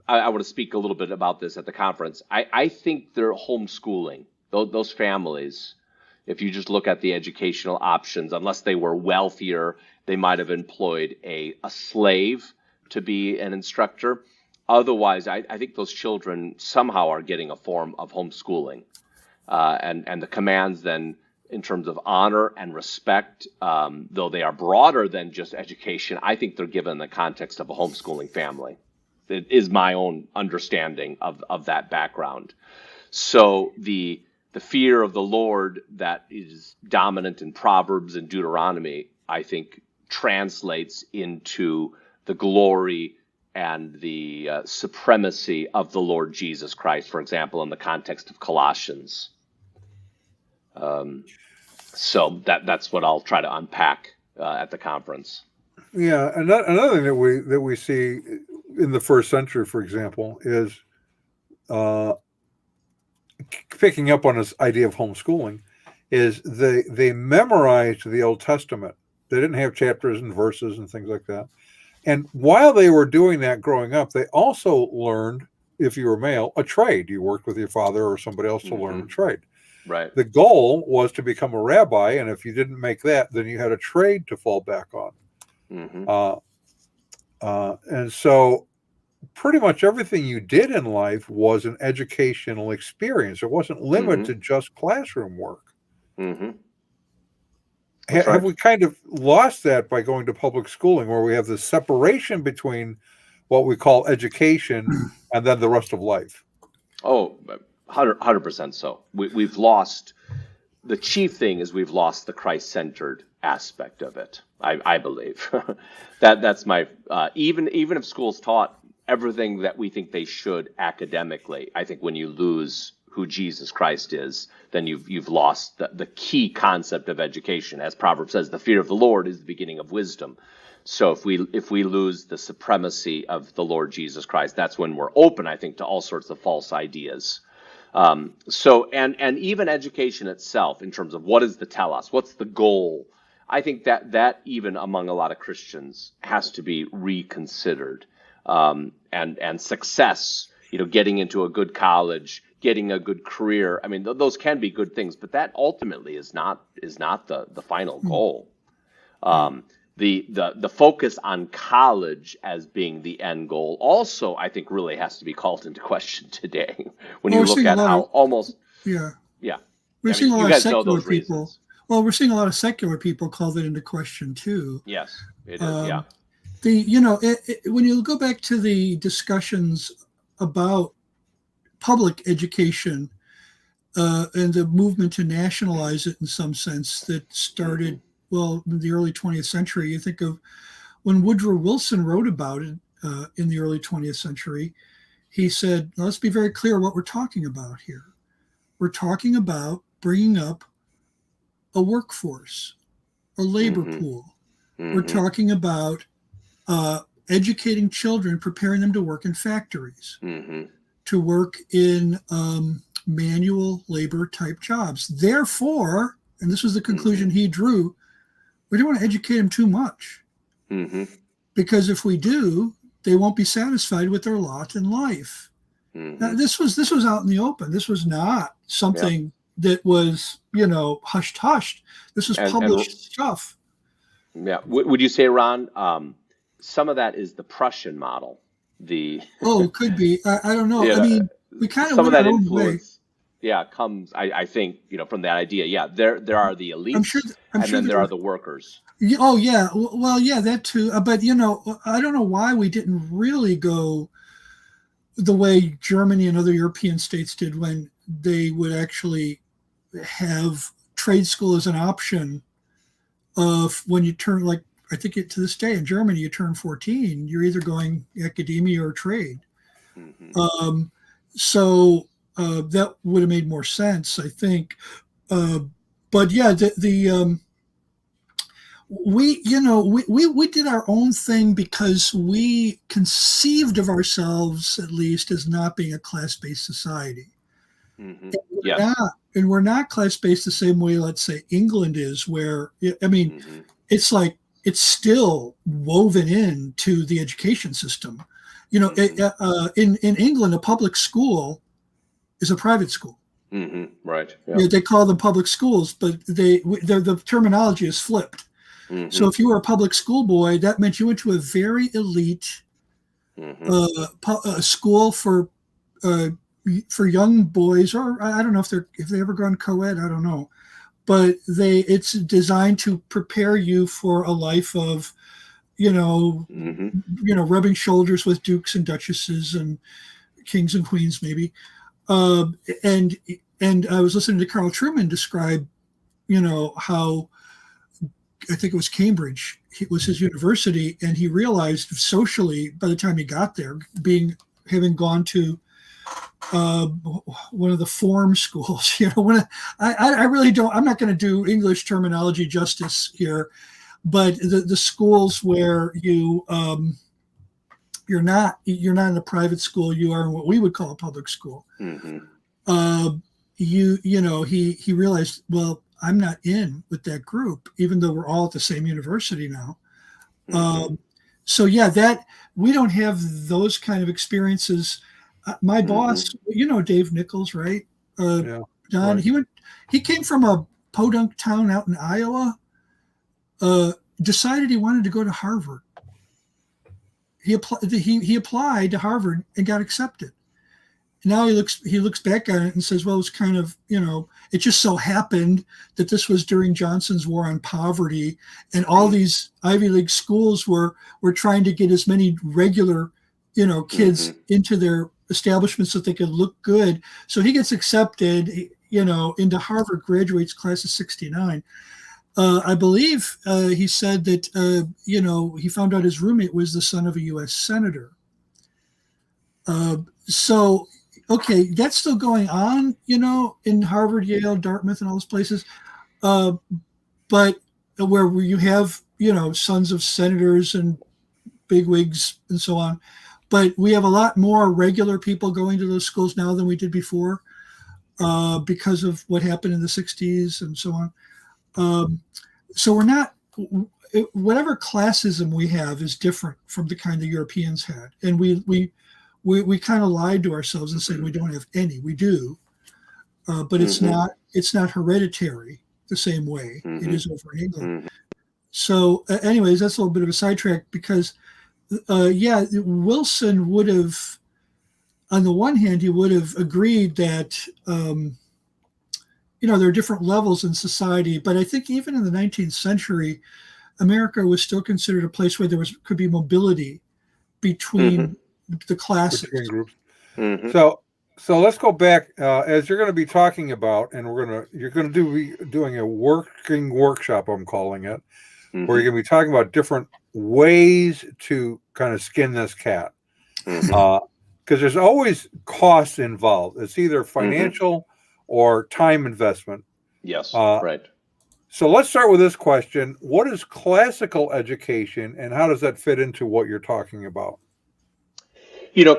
want to speak a little bit about this at the conference. I think they're homeschooling those families. If you just look at the educational options, unless they were wealthier, they might have employed a slave to be an instructor. Otherwise, I think those children somehow are getting a form of homeschooling. And the commands then, in terms of honor and respect, though they are broader than just education, I think they're given in the context of a homeschooling family. It is my own understanding of that background. So the fear of the Lord that is dominant in Proverbs and Deuteronomy, I think, translates into the glory and the supremacy of the Lord Jesus Christ, for example, in the context of Colossians. So that's what I'll try to unpack at the conference. Yeah, another thing that we see in the first century, for example, is picking up on this idea of homeschooling, is they memorized the Old Testament. They didn't have chapters and verses and things like that. And while they were doing that growing up, they also learned, if you were male, a trade. You worked with your father or somebody else to learn a trade. Right. The goal was to become a rabbi, and if you didn't make that, then you had a trade to fall back on. And so pretty much everything you did in life was an educational experience. It wasn't limited to just classroom work. Have we kind of lost that by going to public schooling, where we have this separation between what we call education and then the rest of life? Oh, 100% so. We've lost, the chief thing is we've lost the Christ-centered aspect of it, I believe. That's my, even if schools taught everything that we think they should academically, I think when you lose who Jesus Christ is, then you've lost the key concept of education. As Proverbs says, the fear of the Lord is the beginning of wisdom. So if we lose the supremacy of the Lord Jesus Christ, that's when we're open, I think, to all sorts of false ideas. So even education itself, in terms of what does the telos, what's the goal, I think that even among a lot of Christians has to be reconsidered. And success, getting into a good college, getting a good career. I mean, those can be good things, but that ultimately is not the final goal. The focus on college as being the end goal also, I think, really has to be called into question today. When you look at how we're seeing a lot of secular people. Reasons. Well, we're seeing a lot of secular people call that into question too. Yes, it is. Yeah. When you go back to the discussions about public education and the movement to nationalize it in some sense that started, in the early 20th century. You think of when Woodrow Wilson wrote about it in the early 20th century, he said, let's be very clear what we're talking about here. We're talking about bringing up a workforce, a labor pool. We're talking about educating children, preparing them to work in factories, to work in manual labor type jobs. Therefore, and this was the conclusion he drew, we don't want to educate them too much. Because if we do, they won't be satisfied with their lot in life. Now, this was out in the open. This was not something that was, hushed. This was published stuff. Yeah. Would you say, Ron, some of that is the Prussian model? Could be. I don't know. Yeah. I mean, we kind of some went of that our own influence. Way. Yeah, comes I think from that idea. Yeah, there are the elites, and then there are the workers. Oh yeah, well yeah, that too. But I don't know why we didn't really go the way Germany and other European states did when they would actually have trade school as an option. When you turn, like I think to this day in Germany, you turn 14, you're either going academia or trade. So that would have made more sense, I think. But yeah, we did our own thing because we conceived of ourselves, at least, as not being a class-based society. And we're not class-based the same way, let's say, England is, where, I mean, it's like, it's still woven into the education system. In England, a public school is a private school. Right. Yeah. They call them public schools, but the terminology is flipped. So if you were a public school boy, that meant you went to a very elite school for young boys, or I don't know if they ever gone co-ed, I don't know, but it's designed to prepare you for a life of, rubbing shoulders with dukes and duchesses and kings and queens, maybe. And I was listening to Carl Trueman describe, how I think it was Cambridge, it was his university, and he realized socially by the time he got there, having gone to one of the form schools, I really don't, I'm not going to do English terminology justice here, but the schools where you're not in a private school, you are in what we would call a public school. He realized, well, I'm not in with that group, even though we're all at the same university now. So yeah, that we don't have those kind of experiences. My boss, Dave Nichols, right? Don, right. He came from a podunk town out in Iowa, decided he wanted to go to Harvard. He applied to Harvard and got accepted. Now he looks back on it and says, well, it's kind of, it just so happened that this was during Johnson's war on poverty, and all these Ivy League schools were trying to get as many regular, kids into their establishments so that they could look good. So he gets accepted, into Harvard, graduates class of 69. I believe he said that, he found out his roommate was the son of a U.S. senator. So, okay, that's still going on, in Harvard, Yale, Dartmouth, and all those places. But where you have, sons of senators and bigwigs and so on. But we have a lot more regular people going to those schools now than we did before because of what happened in the 60s and so on. So we're not, whatever classism we have is different from the kind the Europeans had. And we kind of lied to ourselves and said we don't have any. We do, but it's not hereditary the same way it is over in England. So anyways, that's a little bit of a sidetrack because Wilson would have, on the one hand, he would have agreed that there are different levels in society, but I think even in the 19th century, America was still considered a place where could be mobility between the classes. Between groups. So let's go back as you're going to be talking about, and you're going to be doing a working workshop, I'm calling it, where you're going to be talking about different ways to kind of skin this cat. because there's always costs involved. It's either Hmm. financial or time investment. Yes, Uh, right. so let's start with this question. What is classical education and how does that fit into what you're talking about? You know,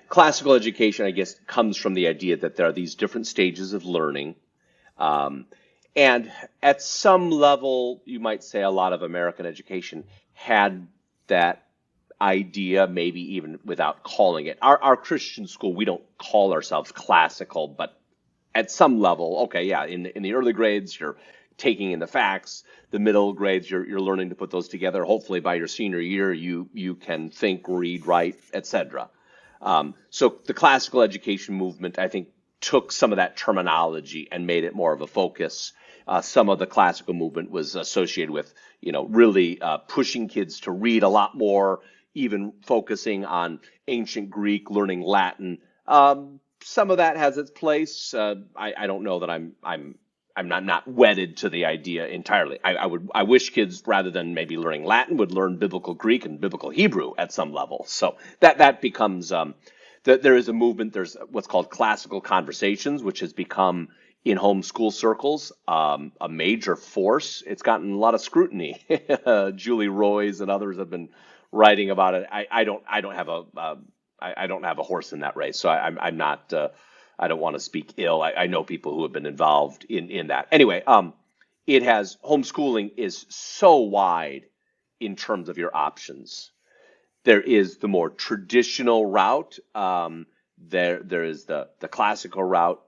classical education, I guess, comes from the idea that there are these different stages of learning. Um, and at some level, you might say a lot of American education had that idea, maybe even without calling it. Our Christian school, we don't call ourselves classical, but at some level, okay, yeah, in the early grades, you're taking in the facts. The middle grades, you're learning to put those together. Hopefully, by your senior year, you can think, read, write, etc. So the classical education movement, I think, took some of that terminology and made it more of a focus. Some of the classical movement was associated with, really pushing kids to read a lot more, even focusing on ancient Greek, learning Latin. Some of that has its place. I don't know that I'm not wedded to the idea entirely. I wish kids, rather than maybe learning Latin, would learn biblical Greek and biblical Hebrew at some level. So that becomes there is a movement. There's what's called classical conversations, which has become in homeschool circles a major force. It's gotten a lot of scrutiny. Julie Roys and others have been writing about it. I don't have I don't have a horse in that race, so I'm not. I don't want to speak ill. I know people who have been involved in that. Anyway, it has homeschooling is so wide in terms of your options. There is the more traditional route. There is the classical route.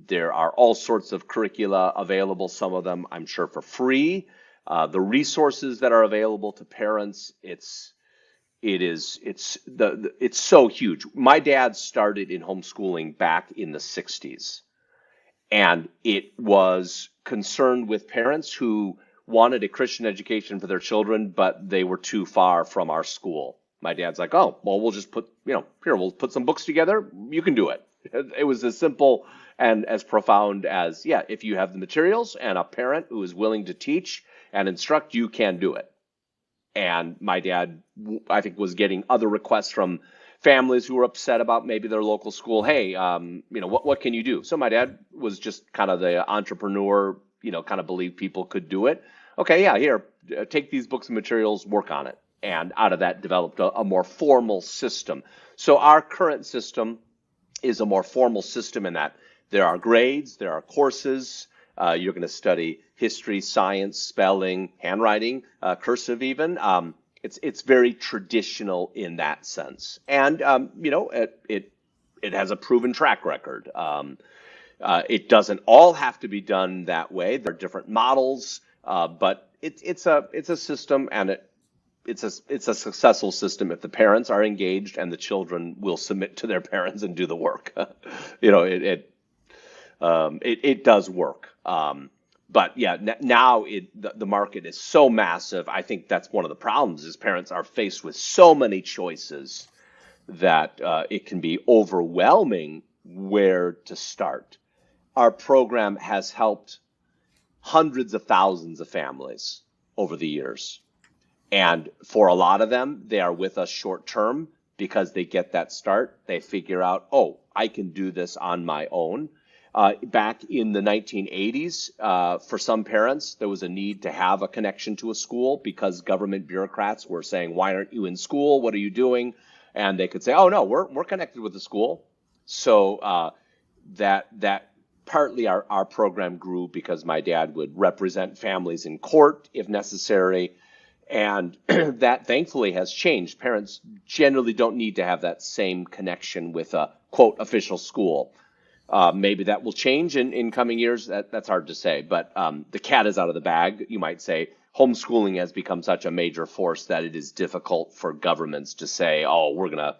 There are all sorts of curricula available. Some of them, I'm sure, for free. The resources that are available to parents, it's so huge. My dad started in homeschooling back in the 60s, and it was concerned with parents who wanted a Christian education for their children, but they were too far from our school. My dad's like, oh, well, we'll just put, here, we'll put some books together. You can do it. It was as simple and as profound as, yeah, if you have the materials and a parent who is willing to teach and instruct, you can do it. And my dad, I think, was getting other requests from families who were upset about maybe their local school. Hey, what can you do? So my dad was just kind of the entrepreneur, kind of believed people could do it. Okay, yeah, here, take these books and materials, work on it. And out of that developed a more formal system. So our current system is a more formal system in that there are grades, there are courses. You're going to study history, science, spelling, handwriting, cursive even. It's very traditional in that sense. And, it has a proven track record. It doesn't all have to be done that way. There are different models, but it's a system, and it's a successful system if the parents are engaged and the children will submit to their parents and do the work. It does work. But yeah, now the market is so massive. I think that's one of the problems is parents are faced with so many choices that it can be overwhelming where to start. Our program has helped hundreds of thousands of families over the years. And for a lot of them, they are with us short term because they get that start. They figure out, oh, I can do this on my own. Back in the 1980s, for some parents, there was a need to have a connection to a school because government bureaucrats were saying, why aren't you in school? What are you doing? And they could say, oh, no, we're connected with the school. So that partly our program grew because my dad would represent families in court if necessary. And that thankfully has changed. Parents generally don't need to have that same connection with a, quote, official school. Maybe that will change in coming years. That's hard to say. But the cat is out of the bag, you might say. Homeschooling has become such a major force that it is difficult for governments to say, oh, we're gonna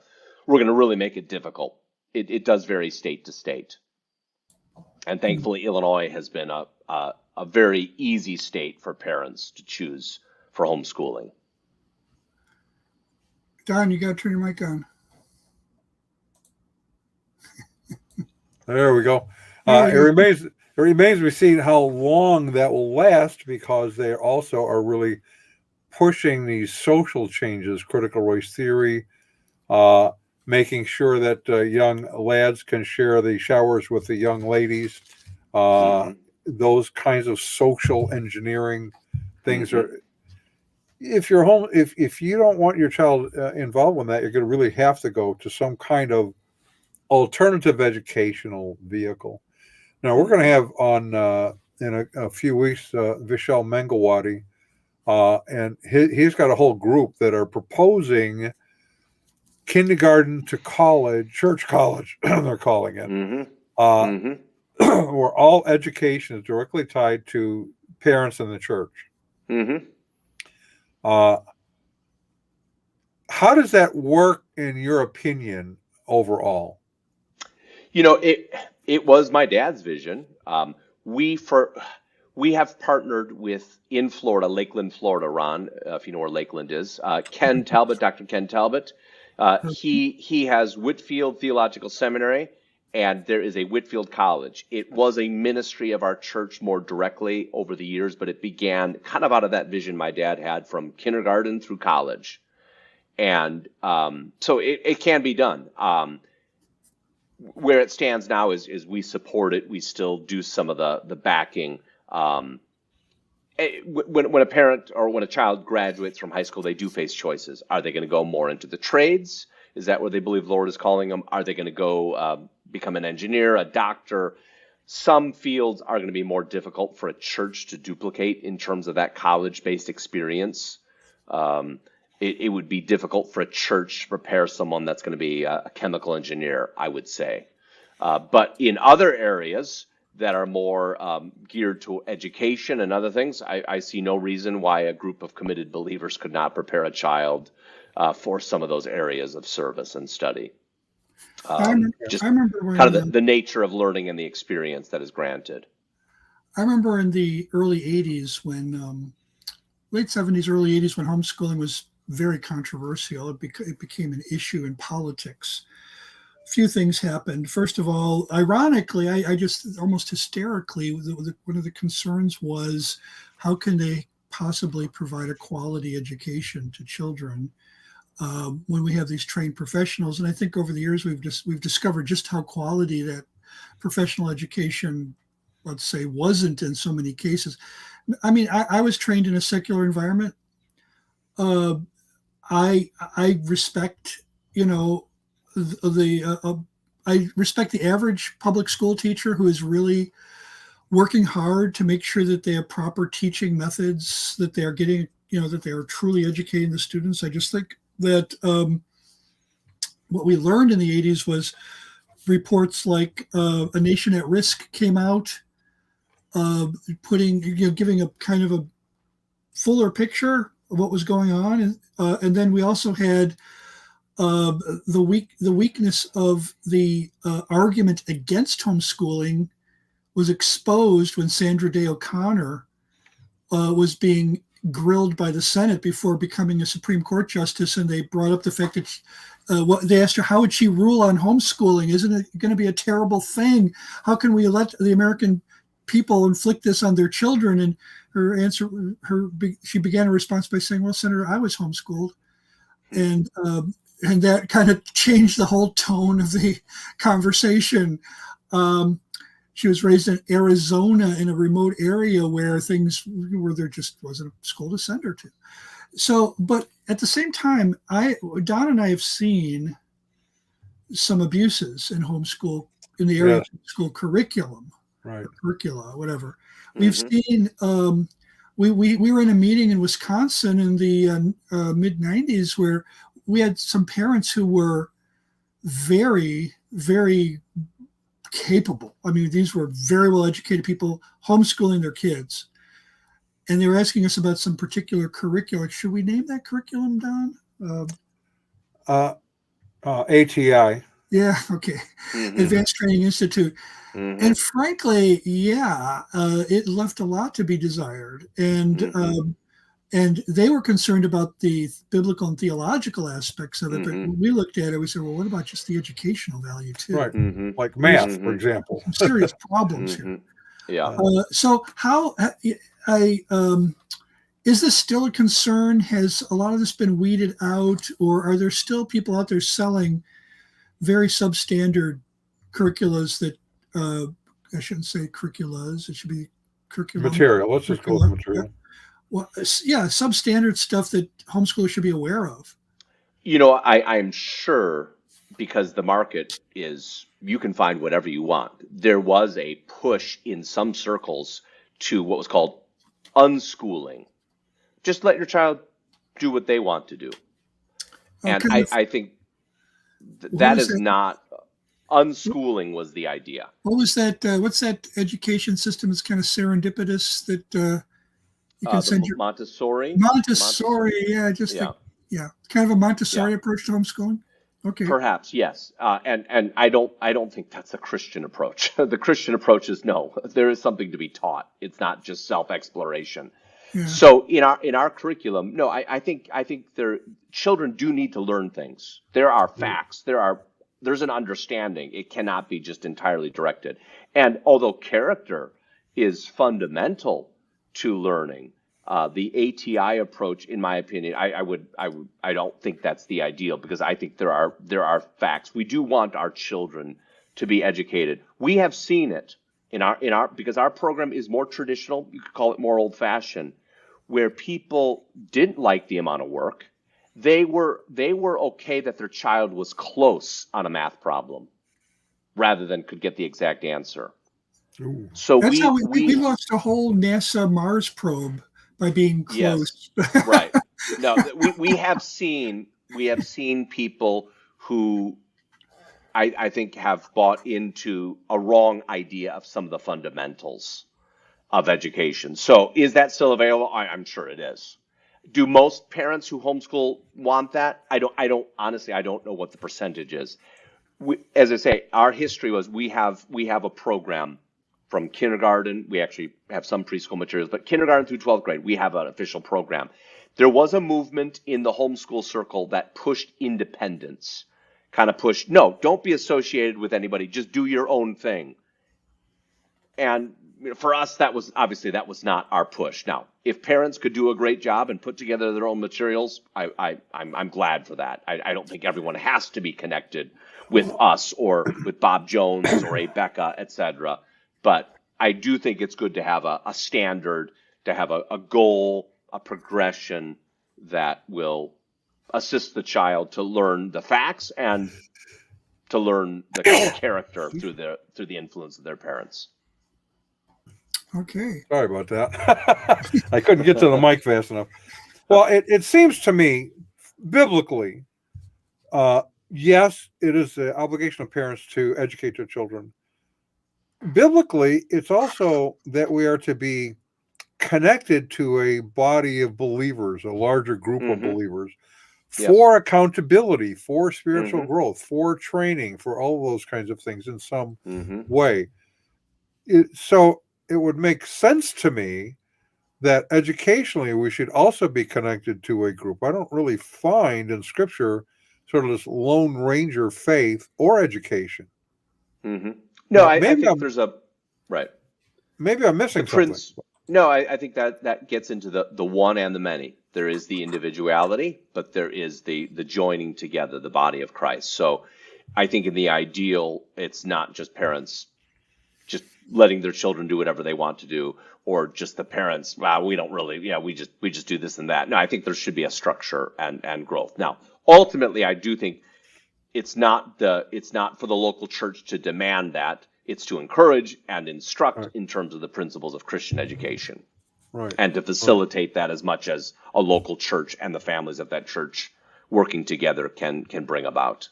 really make it difficult. It does vary state to state. And thankfully, Illinois has been a very easy state for parents to choose for homeschooling. Don, you got to turn your mic on. There we go. There we go. It remains to be seen how long that will last because they also are really pushing these social changes, critical race theory, making sure that young lads can share the showers with the young ladies. Mm-hmm. Those kinds of social engineering things Mm-hmm. are. If you're home, if you don't want your child involved in that, you're going to really have to go to some kind of alternative educational vehicle. Now we're going to have on in a few weeks Vishal Mangalwadi, and he's got a whole group that are proposing kindergarten to college, church college, they're calling it, Mm-hmm. uh, Mm-hmm. where all education is directly tied to parents in the church. Mm-hmm. Uh, how does that work in your opinion overall? You know, it was my dad's vision. We for we have partnered with in Florida, Lakeland, Florida. Ron, if you know where Lakeland is, Ken Talbot, Dr. Ken Talbot. He has Whitfield Theological Seminary, and there is a Whitfield College. It was a ministry of our church more directly over the years, but it began kind of out of that vision my dad had from kindergarten through college, and so it can be done. Where it stands now is we support it. We still do some of the backing. When a parent or when a child graduates from high school, they do face choices. Are they going to go more into the trades? Is that where they believe the Lord is calling them? Are they going to go become an engineer, a doctor? Some fields are going to be more difficult for a church to duplicate in terms of that college-based experience. It would be difficult for a church to prepare someone that's going to be a chemical engineer, I would say. But in other areas that are more geared to education and other things, I see no reason why a group of committed believers could not prepare a child for some of those areas of service and study. Just I remember kind when of the nature of learning and the experience that is granted. I remember in the early '80s when late '70s, early '80s when homeschooling was very controversial. It became an issue in politics. A few things happened. First of all, ironically, I just almost hysterically, one of the concerns was how can they possibly provide a quality education to children when we have these trained professionals? And I think over the years we've discovered just how quality that professional education, let's say, wasn't in so many cases. I mean, I was trained in a secular environment. Uh, I respect, you know, I respect the average public school teacher who is really working hard to make sure that they have proper teaching methods, that they are getting, you know, that they are truly educating the students. I just think that what we learned in the '80s was reports like A Nation at Risk came out, giving a kind of a fuller picture of what was going on, and then we also had the weakness of the argument against homeschooling was exposed when Sandra Day O'Connor was being grilled by the Senate before becoming a Supreme Court justice, and they brought up the fact that they asked her how would she rule on homeschooling? Isn't it going to be a terrible thing? How can we let the American people inflict this on their children? And her answer, she began her response by saying, "Well, Senator, I was homeschooled," and that kind of changed the whole tone of the conversation. She was raised in Arizona in a remote area where there just wasn't a school to send her to. So, but at the same time, Don and I have seen some abuses in homeschool, in the area of school curriculum, Right. curricula, whatever. We've seen, we were in a meeting in Wisconsin in the mid '90s where we had some parents who were very, very capable. I mean, these were very well educated people homeschooling their kids. And they were asking us about some particular curriculum. Should we name that curriculum, Don? ATI. Yeah, okay. Advanced Training Institute. And frankly, yeah, it left a lot to be desired. And they were concerned about the biblical and theological aspects of it. But when we looked at it, we said, well, what about just the educational value too? Right. Like math, for example. Some serious problems here. Yeah. So how is this still a concern? Has a lot of this been weeded out, or are there still people out there selling very substandard curriculas that I shouldn't say curriculas. It should be curriculum. Material. Let's just go with Curriculum. material. Well, yeah, substandard stuff that homeschoolers should be aware of. I'm sure because the market is, you can find whatever you want. There was a push in some circles to what was called unschooling. Just let your child do what they want to do. And I think that is not, unschooling was the idea. What was that? What's that education system that's kind of serendipitous that you can send your Montessori? Yeah, yeah, kind of a Montessori approach to homeschooling. Okay. Perhaps, yes. And I don't think that's a Christian approach. The Christian approach is no, there is something to be taught. It's not just self-exploration. Yeah. So in our curriculum, no, I think children do need to learn things. There are facts. There's an understanding. It cannot be just entirely directed. And although character is fundamental to learning, the ATI approach, in my opinion, I don't think that's the ideal, because I think there are facts. We do want our children to be educated. We have seen it in our because our program is more traditional. You could call it more old-fashioned, where people didn't like the amount of work. They were okay that their child was close on a math problem, rather than could get the exact answer. Ooh. So that's how we launched a whole NASA Mars probe by being close. Yes, right. No, we have seen people who I think have bought into a wrong idea of some of the fundamentals of education. So is that still available? I'm sure it is. Do most parents who homeschool want that? I don't honestly, I don't know what the percentage is. As I say, our history was we have a program from kindergarten. We actually have some preschool materials, but kindergarten through 12th grade, we have an official program. There was a movement in the homeschool circle that pushed independence, kind of pushed, no, don't be associated with anybody, just do your own thing. And for us, that was not our push. Now, if parents could do a great job and put together their own materials, I'm glad for that. I don't think everyone has to be connected with us or with Bob Jones or a Becca, etc. But I do think it's good to have a standard, to have a goal, a progression that will assist the child to learn the facts and to learn the character through the influence of their parents. Okay. Sorry about that. I couldn't get to the mic fast enough. Well, it seems to me, biblically, yes, it is the obligation of parents to educate their children. Biblically, it's also that we are to be connected to a body of believers, a larger group of believers, for accountability, for spiritual growth, for training, for all of those kinds of things in some way. So it would make sense to me that educationally we should also be connected to a group. I don't really find in Scripture sort of this Lone Ranger faith or education. No, I think there's a right. Maybe I'm missing something. No, I think that gets into the one and the many. There is the individuality, but there is the joining together, the body of Christ. So I think in the ideal, it's not just parents just letting their children do whatever they want to do, or just the parents, wow, we don't really, we just do this and that. No, I think there should be a structure and growth. Now, ultimately, I do think it's not for the local church to demand that. It's to encourage and instruct in terms of the principles of Christian education, and to facilitate that as much as a local church and the families of that church working together can bring about.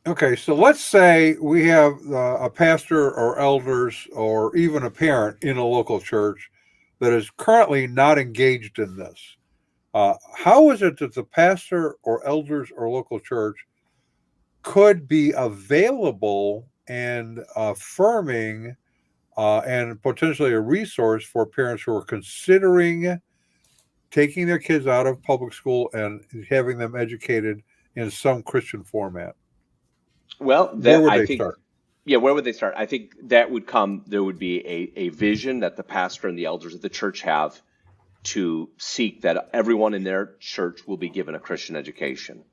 Okay, so let's say we have a pastor or elders or even a parent in a local church that is currently not engaged in this. How is it that the pastor or elders or local church could be available and affirming and potentially a resource for parents who are considering taking their kids out of public school and having them educated in some Christian format? Well, where would they start? Yeah, where would they start? I think there would be a vision that the pastor and the elders of the church have to seek that everyone in their church will be given a Christian education.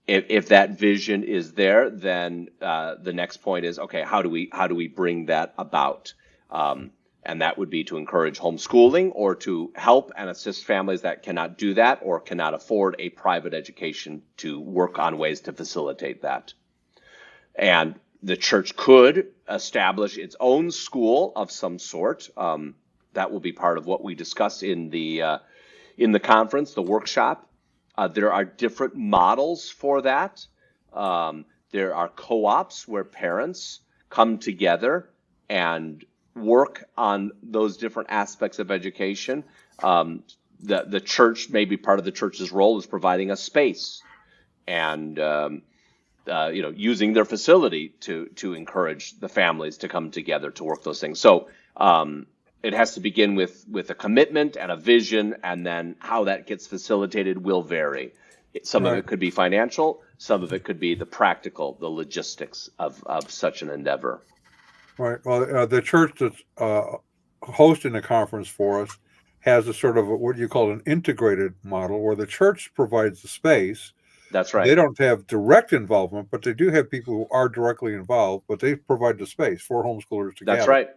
If that vision is there, then the next point is, okay, how do we bring that about? And that would be to encourage homeschooling or to help and assist families that cannot do that or cannot afford a private education to work on ways to facilitate that. And the church could establish its own school of some sort. That will be part of what we discuss in the conference, the workshop. There are different models for that. There are co-ops where parents come together and work on those different aspects of education. The church, maybe part of the church's role is providing a space and using their facility to encourage the families to come together to work those things. So it has to begin with a commitment and a vision, and then how that gets facilitated will vary. Some of it could be financial, some of it could be the practical, the logistics of such an endeavor. Right. Well, the church that's hosting the conference for us has a sort of what you call an integrated model, where the church provides the space. That's right. They don't have direct involvement, but they do have people who are directly involved, but they provide the space for homeschoolers to gather. That's right.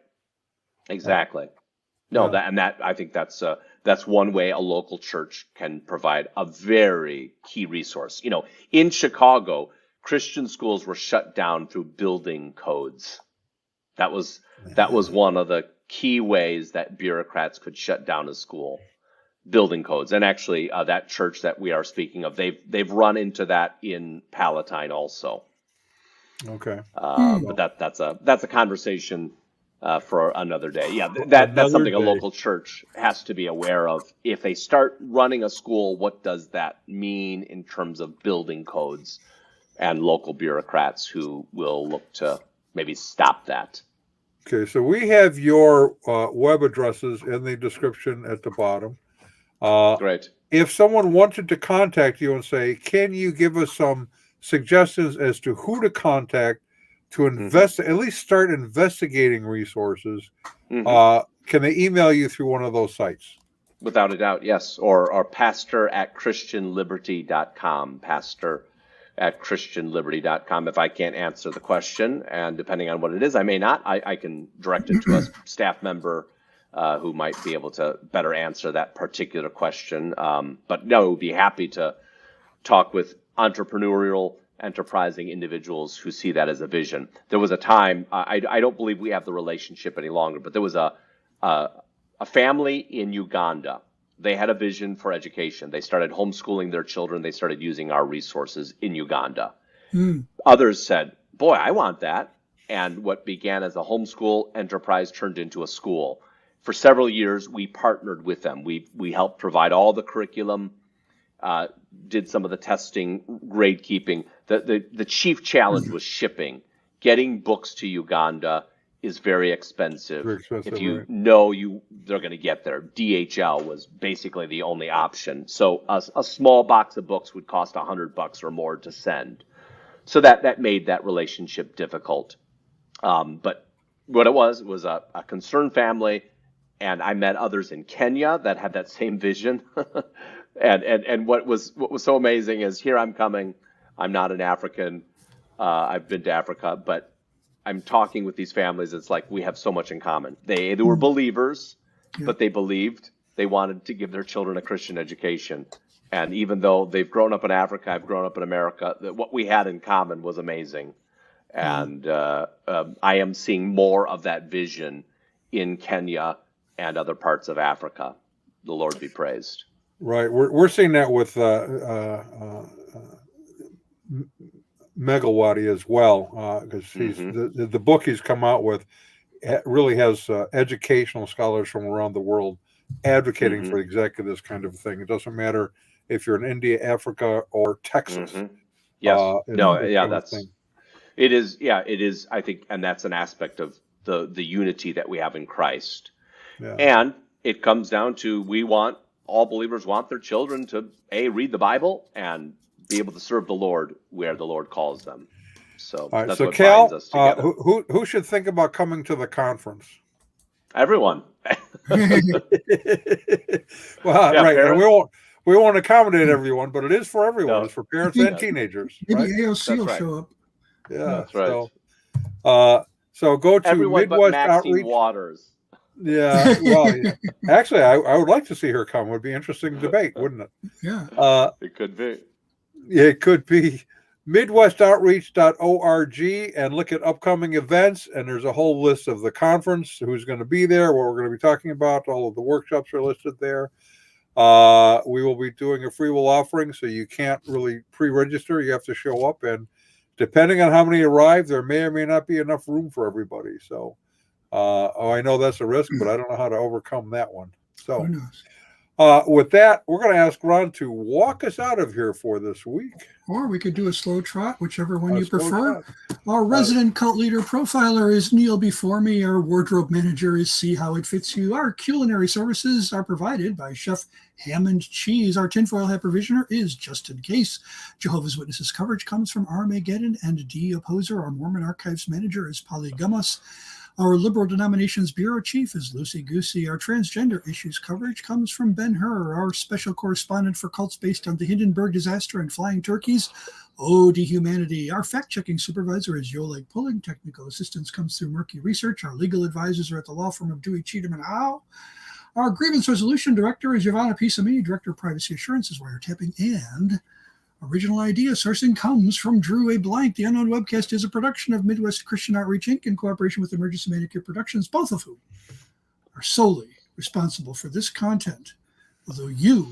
Exactly. No, that I think that's one way a local church can provide a very key resource. In Chicago, Christian schools were shut down through building codes. That was one of the key ways that bureaucrats could shut down a school. Building codes. And actually, that church that we are speaking of, they've run into that in Palatine also. Okay. But that's a conversation for another day. Yeah, that's something a local church has to be aware of. If they start running a school, what does that mean in terms of building codes and local bureaucrats who will look to maybe stop that? Okay, so we have your web addresses in the description at the bottom. Great. If someone wanted to contact you and say, can you give us some suggestions as to who to contact to invest, at least start investigating resources, can they email you through one of those sites? Without a doubt, yes. Or pastor@christianliberty.com, pastor@christianliberty.com. If I can't answer the question, and depending on what it is, I may not, I can direct it to a staff member who might be able to better answer that particular question. But no, we'd be happy to talk with entrepreneurial, enterprising individuals who see that as a vision. There was a time, I don't believe we have the relationship any longer, but there was a family in Uganda. They had a vision for education. They started homeschooling their children. They started using our resources in Uganda. Others said, boy, I want that. And what began as a homeschool enterprise turned into a school. For several years, we partnered with them. We helped provide all the curriculum, did some of the testing, grade keeping. The chief challenge was shipping. Getting books to Uganda is very expensive. If you know they're going to get there. DHL was basically the only option. So a small box of books would cost $100 or more to send. So that made that relationship difficult. But what it was a concerned family. And I met others in Kenya that had that same vision. and what was so amazing is here I'm coming. I'm not an African. I've been to Africa, but I'm talking with these families. It's like we have so much in common. They were believers, but they believed. They wanted to give their children a Christian education. And even though they've grown up in Africa, I've grown up in America, what we had in common was amazing. And I am seeing more of that vision in Kenya and other parts of Africa. The Lord be praised. Right. We're seeing that with Megawati as well, because the book he's come out with really has educational scholars from around the world advocating for exactly this kind of thing. It doesn't matter if you're in India, Africa, or Texas. Yes. It is. Yeah, it is. I think, and that's an aspect of the unity that we have in Christ. Yeah. And it comes down to all believers want their children to read the Bible and be able to serve the Lord where the Lord calls them. So that's what Cal, binds us together. Who should think about coming to the conference? Everyone. Well, yeah, right. And we won't accommodate everyone, but it is for everyone. No. It's for parents Maybe- and teenagers, Maybe right? AOC That's will right. show up. Yeah. That's right. So go to Everyone but Midwest Maxine Outreach. Waters. Yeah. Well, yeah. Actually, I would like to see her come. It would be an interesting debate, wouldn't it? Yeah. It could be. It could be midwestoutreach.org and look at upcoming events. And there's a whole list of the conference, who's going to be there, what we're going to be talking about. All of the workshops are listed there. We will be doing a free will offering, so you can't really pre-register. You have to show up, and depending on how many arrive, there may or may not be enough room for everybody. So, I know that's a risk, but I don't know how to overcome that one. So, Who knows? with that, we're going to ask Ron to walk us out of here for this week. Or we could do a slow trot, whichever one A you slow prefer. trot. Our resident cult leader profiler is Neil before me. Our wardrobe manager is See How It Fits You. Our culinary services are provided by Chef Hammond Cheese. Our tinfoil hat provisioner is Just In Case. Jehovah's Witnesses coverage comes from Armageddon and D Opposer. Our Mormon Archives manager is Polly Gummas. Our Liberal Denominations Bureau Chief is Lucy Goosey. Our transgender issues coverage comes from Ben Hur. Our special correspondent for cults based on the Hindenburg disaster and flying turkeys, Ode to Humanity. Our fact-checking supervisor is Yoleg Pulling. Technical assistance comes through Murky Research. Our legal advisors are at the law firm of Dewey, Cheatham, and Howe. Our grievance resolution director is Giovanna Pisami. Director of Privacy Assurance is Wiretapping. And original idea sourcing comes from Drew A. Blank. The Unknown Webcast is a production of Midwest Christian Outreach Inc. in cooperation with Emergency Manicure Productions, both of whom are solely responsible for this content, although you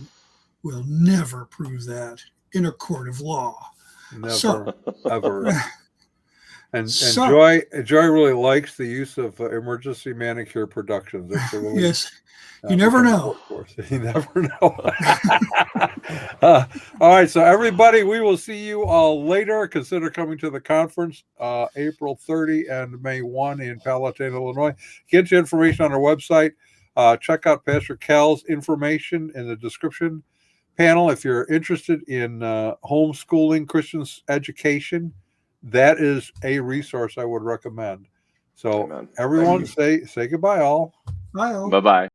will never prove that in a court of law. Never, So- ever. And So- Joy really likes the use of Emergency Manicure Productions. It's a really, Yes, you never become a know. workhorse. You never know. All right, so everybody, we will see you all later. Consider coming to the conference April 30 and May 1 in Palatine, Illinois. Get your information on our website. Check out Pastor Cal's information in the description panel. If you're interested in homeschooling, Christian education, that is a resource I would recommend. So Amen. everyone say goodbye all. Bye all. Bye-bye.